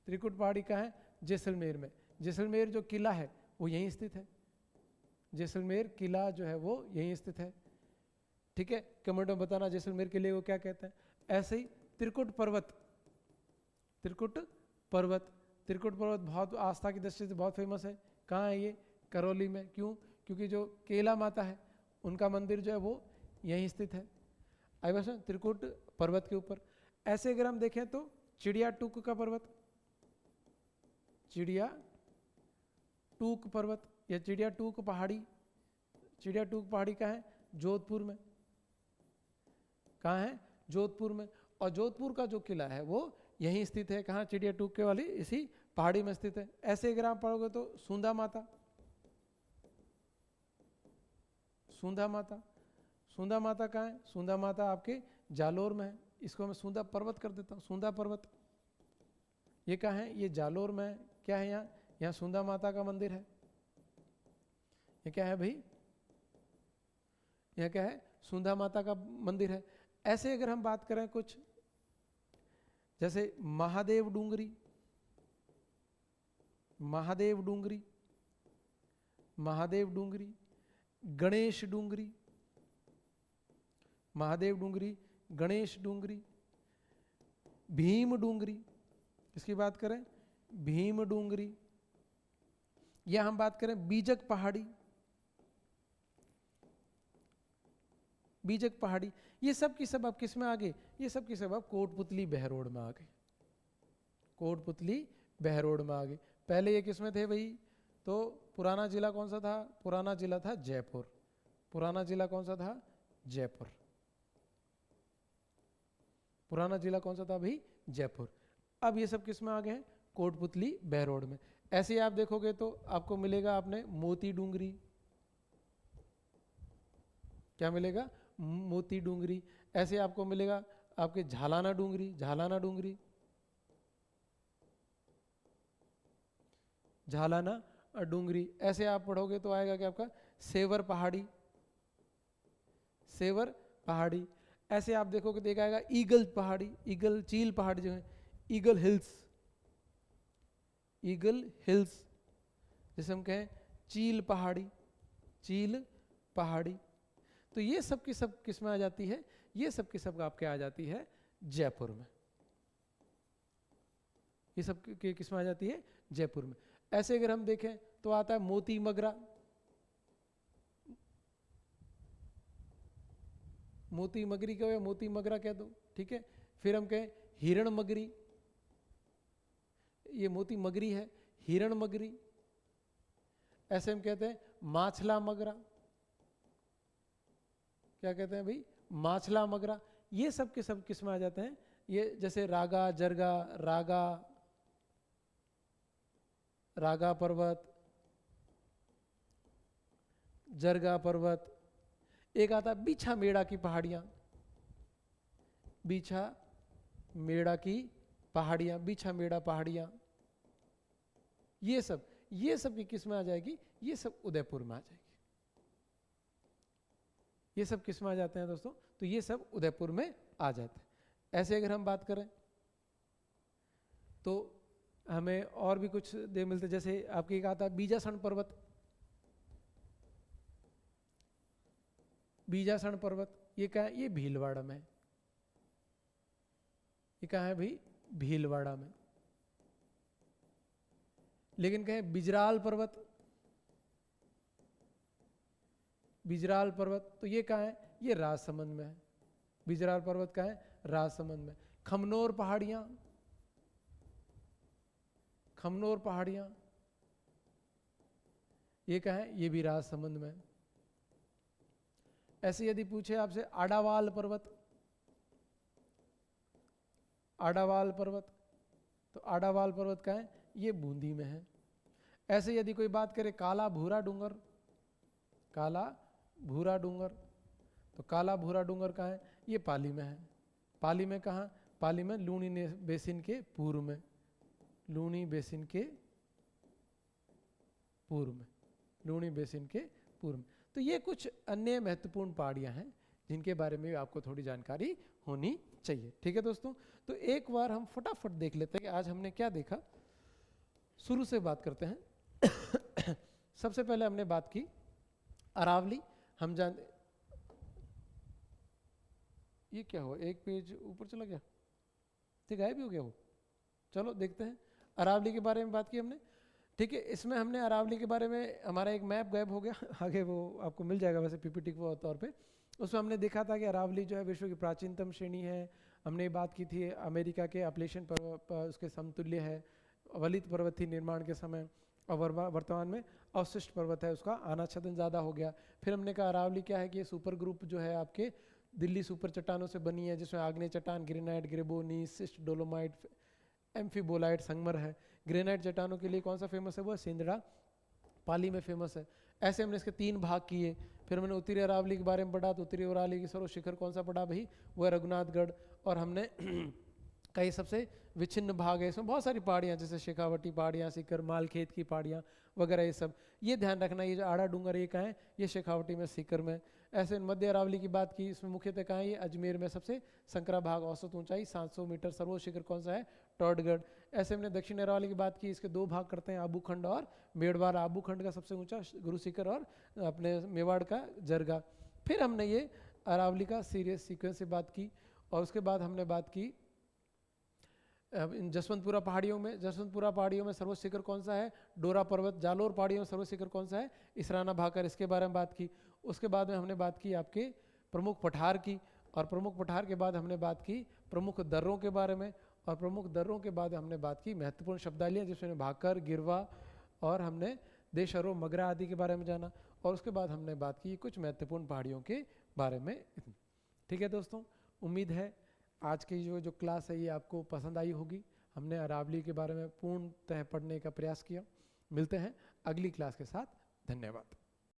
त्रिकुट पहाड़ी कहाँ है, जैसलमेर में। जैसलमेर जो किला है वो यहीं स्थित है, जैसलमेर किला जो है वो यहीं स्थित है, ठीक है। कमेंट में बताना जैसलमेर किले को क्या कहते हैं। ऐसे ही त्रिकुट पर्वत, त्रिकुट पर्वत, त्रिकुट पर्वत बहुत आस्था की दृष्टि से बहुत फेमस है। कहाँ है ये, करौली में। क्यों, क्योंकि जो केला माता है उनका मंदिर जो है वो यहीं स्थित है। आई बस त्रिकुट पर्वत के ऊपर। ऐसे अगर हम देखें तो चिड़िया टूक का पर्वत, चिड़िया टूक पर्वत या चिड़िया टूक पहाड़ी। चिड़िया टूक पहाड़ी कहाँ है, जोधपुर में। कहाँ है, जोधपुर में। और जोधपुर का जो किला है वो यहीं स्थित है, कहाँ, चिड़िया टूक के वाली इसी पहाड़ी में स्थित है। ऐसे अगर आप पढ़ोगे तो सूंधा माता, सूंधा माता, सूंधा माता कहाँ है, सूंधा माता आपके जालोर में है। इसको मैं सूंधा पर्वत कर देता हूँ, सूंधा पर्वत। ये कहाँ है, ये जालोर में है। क्या है यहाँ, यहाँ सूंधा माता का मंदिर है। ये क्या है भाई, यह क्या है, सूंधा माता का मंदिर है। ऐसे अगर हम बात करें कुछ जैसे महादेव डूंगरी, महादेव डूंगरी, महादेव डूंगरी, गणेश डूंगरी, महादेव डूंगरी, गणेश डूंगरी, भीम डूंगरी, इसकी बात करें भीम डूंगरी, या हम बात करें बीजक पहाड़ी, बीजक पहाड़ी। ये सब की सब अब किस में आ गए, ये सब की सब अब कोटपुतली बहरोड में आ गए, कोटपुतली बहरोड में आ गए। पहले ये किस में थे भाई, तो पुराना जिला कौन सा था, पुराना जिला था जयपुर। पुराना जिला कौन सा था, जयपुर। पुराना जिला कौन सा था भाई, जयपुर। अब ये सब किस में आ गए हैं, कोटपुतली बहरोड में। ऐसे आप देखोगे तो आपको मिलेगा आपने मोती डूंगरी, क्या मिलेगा, मोती डूंगरी। ऐसे आपको मिलेगा आपके झालाना डूंगरी, झालाना डूंगरी, झालाना डूंगरी। ऐसे आप पढ़ोगे तो आएगा कि आपका सेवर पहाड़ी, सेवर पहाड़ी। ऐसे आप देखोगे तो आएगा ईगल पहाड़ी, ईगल चील पहाड़ी जो है, ईगल हिल्स, ईगल हिल्स, जैसे हम कहें चील पहाड़ी, चील पहाड़ी। तो ये सब की सब किस में आ जाती है, ये सब की सब आपके आ जाती है जयपुर में, ये सब की किस में आ जाती है, जयपुर में। ऐसे अगर हम देखें तो आता है मोती मगरा, मोती मगरी कहो या मोती मगरा कह दो, ठीक है। फिर हम कहें हिरण मगरी, ये मोती मगरी है, हिरण मगरी। ऐसे हम कहते हैं माछला मगरा, क्या कहते हैं भाई, माछला मगरा। ये सब के सब किस में आ जाते हैं, ये जैसे रागा जरगा, रागा, रागा पर्वत, जरगा पर्वत, एक आता बीछा मेड़ा की पहाड़ियां, बीछा मेड़ा की पहाड़ियां, बीछा मेड़ा पहाड़ियां, ये सब की किस में आ जाएगी, ये सब उदयपुर में आ जाएगी। ये सब किस में आ जाते हैं दोस्तों, तो ये सब उदयपुर में आ जाते हैं। ऐसे अगर हम बात करें तो हमें और भी कुछ दे मिलते, जैसे आपके एक आता बीजासन पर्वत, बीजासन पर्वत ये कहाँ है, ये भीलवाड़ा में, ये कहाँ है भाई, भीलवाड़ा में। लेकिन कहें बिजराल पर्वत, बिजराल पर्वत तो ये कहाँ है, ये राजसमंद में है। बिजराल पर्वत कहाँ है, राजसमंद में। खमनोर पहाड़ियां, खमनोर पहाड़ियां ये कहाँ है, ये भी राजसमंद में। ऐसे यदि पूछे आपसे आडावाल पर्वत, आडावाल पर्वत, तो आडावाल पर्वत कहाँ है, ये बूंदी में है। ऐसे यदि कोई बात करे काला भूरा डूंगर, काला भूरा डूंगर, तो काला भूरा डूंगर कहाँ है, ये पाली में है। पाली में कहाँ, पाली में लूनी बेसिन के पूर्व में, लूनी बेसिन के पूर्व में, लूनी बेसिन के पूर्व में। तो ये कुछ अन्य महत्वपूर्ण पहाड़ियां हैं जिनके बारे में आपको थोड़ी जानकारी होनी चाहिए। ठीक है दोस्तों, तो एक बार हम फटाफट देख लेते हैं कि आज हमने क्या देखा। शुरू से बात करते हैं। सबसे पहले हमने बात की अरावली। हम जान, ये क्या हुआ, एक पेज ऊपर चला गया, ठीक गायब भी हो गया वो। चलो देखते हैं, अरावली के बारे में बात की हमने। ठीक है, इसमें हमने अरावली के बारे में, हमारा एक मैप गायब हो गया, आगे वो आपको मिल जाएगा वैसे पीपीटी के तौर पे। उसमें हमने देखा था कि अरावली जो है विश्व की प्राचीनतम श्रेणी है। हमने बात की थी अमेरिका के अपलेशन पर उसके समतुल्य है, वलित पर्वत थी निर्माण के समय, और वर्तमान में अवशिष्ट पर्वत है, उसका आना छदन ज़्यादा हो गया। फिर हमने कहा अरावली क्या है कि ये सुपर ग्रुप जो है आपके दिल्ली सुपर चट्टानों से बनी है, जिसमें आग्नेय चट्टान, ग्रेनाइट, ग्रेबोनीस, सिस्ट, डोलोमाइट, एम्फीबोलाइट, संगमर है। ग्रेनाइट चट्टानों के लिए कौन सा फेमस है, वो सिंदड़ा पाली में फेमस है। ऐसे हमने इसके 3 भाग किए। फिर हमने उत्तरी अरावली के बारे में पढ़ा, तो उत्तरी अरावली की सर्व शिखर कौन सा पढ़ा भाई, वो है रघुनाथगढ़। और हमने कई सबसे विच्छिन्न भाग है, इसमें बहुत सारी पहाड़ियाँ, जैसे शेखावटी पहाड़ियाँ, सीकर, मालखेत की पहाड़ियाँ वगैरह, ये सब। ये ध्यान रखना, ये जो आड़ा डूंगर ये कहाँ है, ये शेखावटी में, सीकर में। ऐसे मध्य अरावली की बात की, इसमें मुख्यतः कहाँ है, ये अजमेर में सबसे संकरा भाग, औसत ऊंचाई 700 मीटर, सर्वोच्च शिखर कौन सा है, टॉडगढ़। ऐसे हमने दक्षिण अरावली की बात की, इसके 2 भाग करते हैं, आबूखंड और मेड़वार। आबूखंड का सबसे ऊंचा गुरु शिखर और अपने मेवाड़ का जरगा। फिर हमने ये अरावली का सीरियस सीक्वेंस से बात की। और उसके बाद हमने बात की जसवंतपुरा पहाड़ियों में, जसवंतपुरा पहाड़ियों में सर्वोच्च शिखर कौन सा है, डोरा पर्वत। जालोर पहाड़ियों में सर्वोच्च शिखर कौन सा है, इसराना भाकर, इसके बारे में बात की। उसके बाद में हमने बात की आपके प्रमुख पठार की, और प्रमुख पठार के बाद हमने बात की प्रमुख दर्रों के बारे में, और प्रमुख दर्रों के बाद हमने बात की महत्वपूर्ण शब्दावलियाँ, जिसमें भाकर, गिरवा, और हमने देशरो, मगरा आदि के बारे में जाना। और उसके बाद हमने बात की कुछ महत्वपूर्ण पहाड़ियों के बारे में। ठीक है दोस्तों, उम्मीद है आज की जो क्लास है ये आपको पसंद आई होगी। हमने अरावली के बारे में पूर्णतः पढ़ने का प्रयास किया। मिलते हैं अगली क्लास के साथ, धन्यवाद।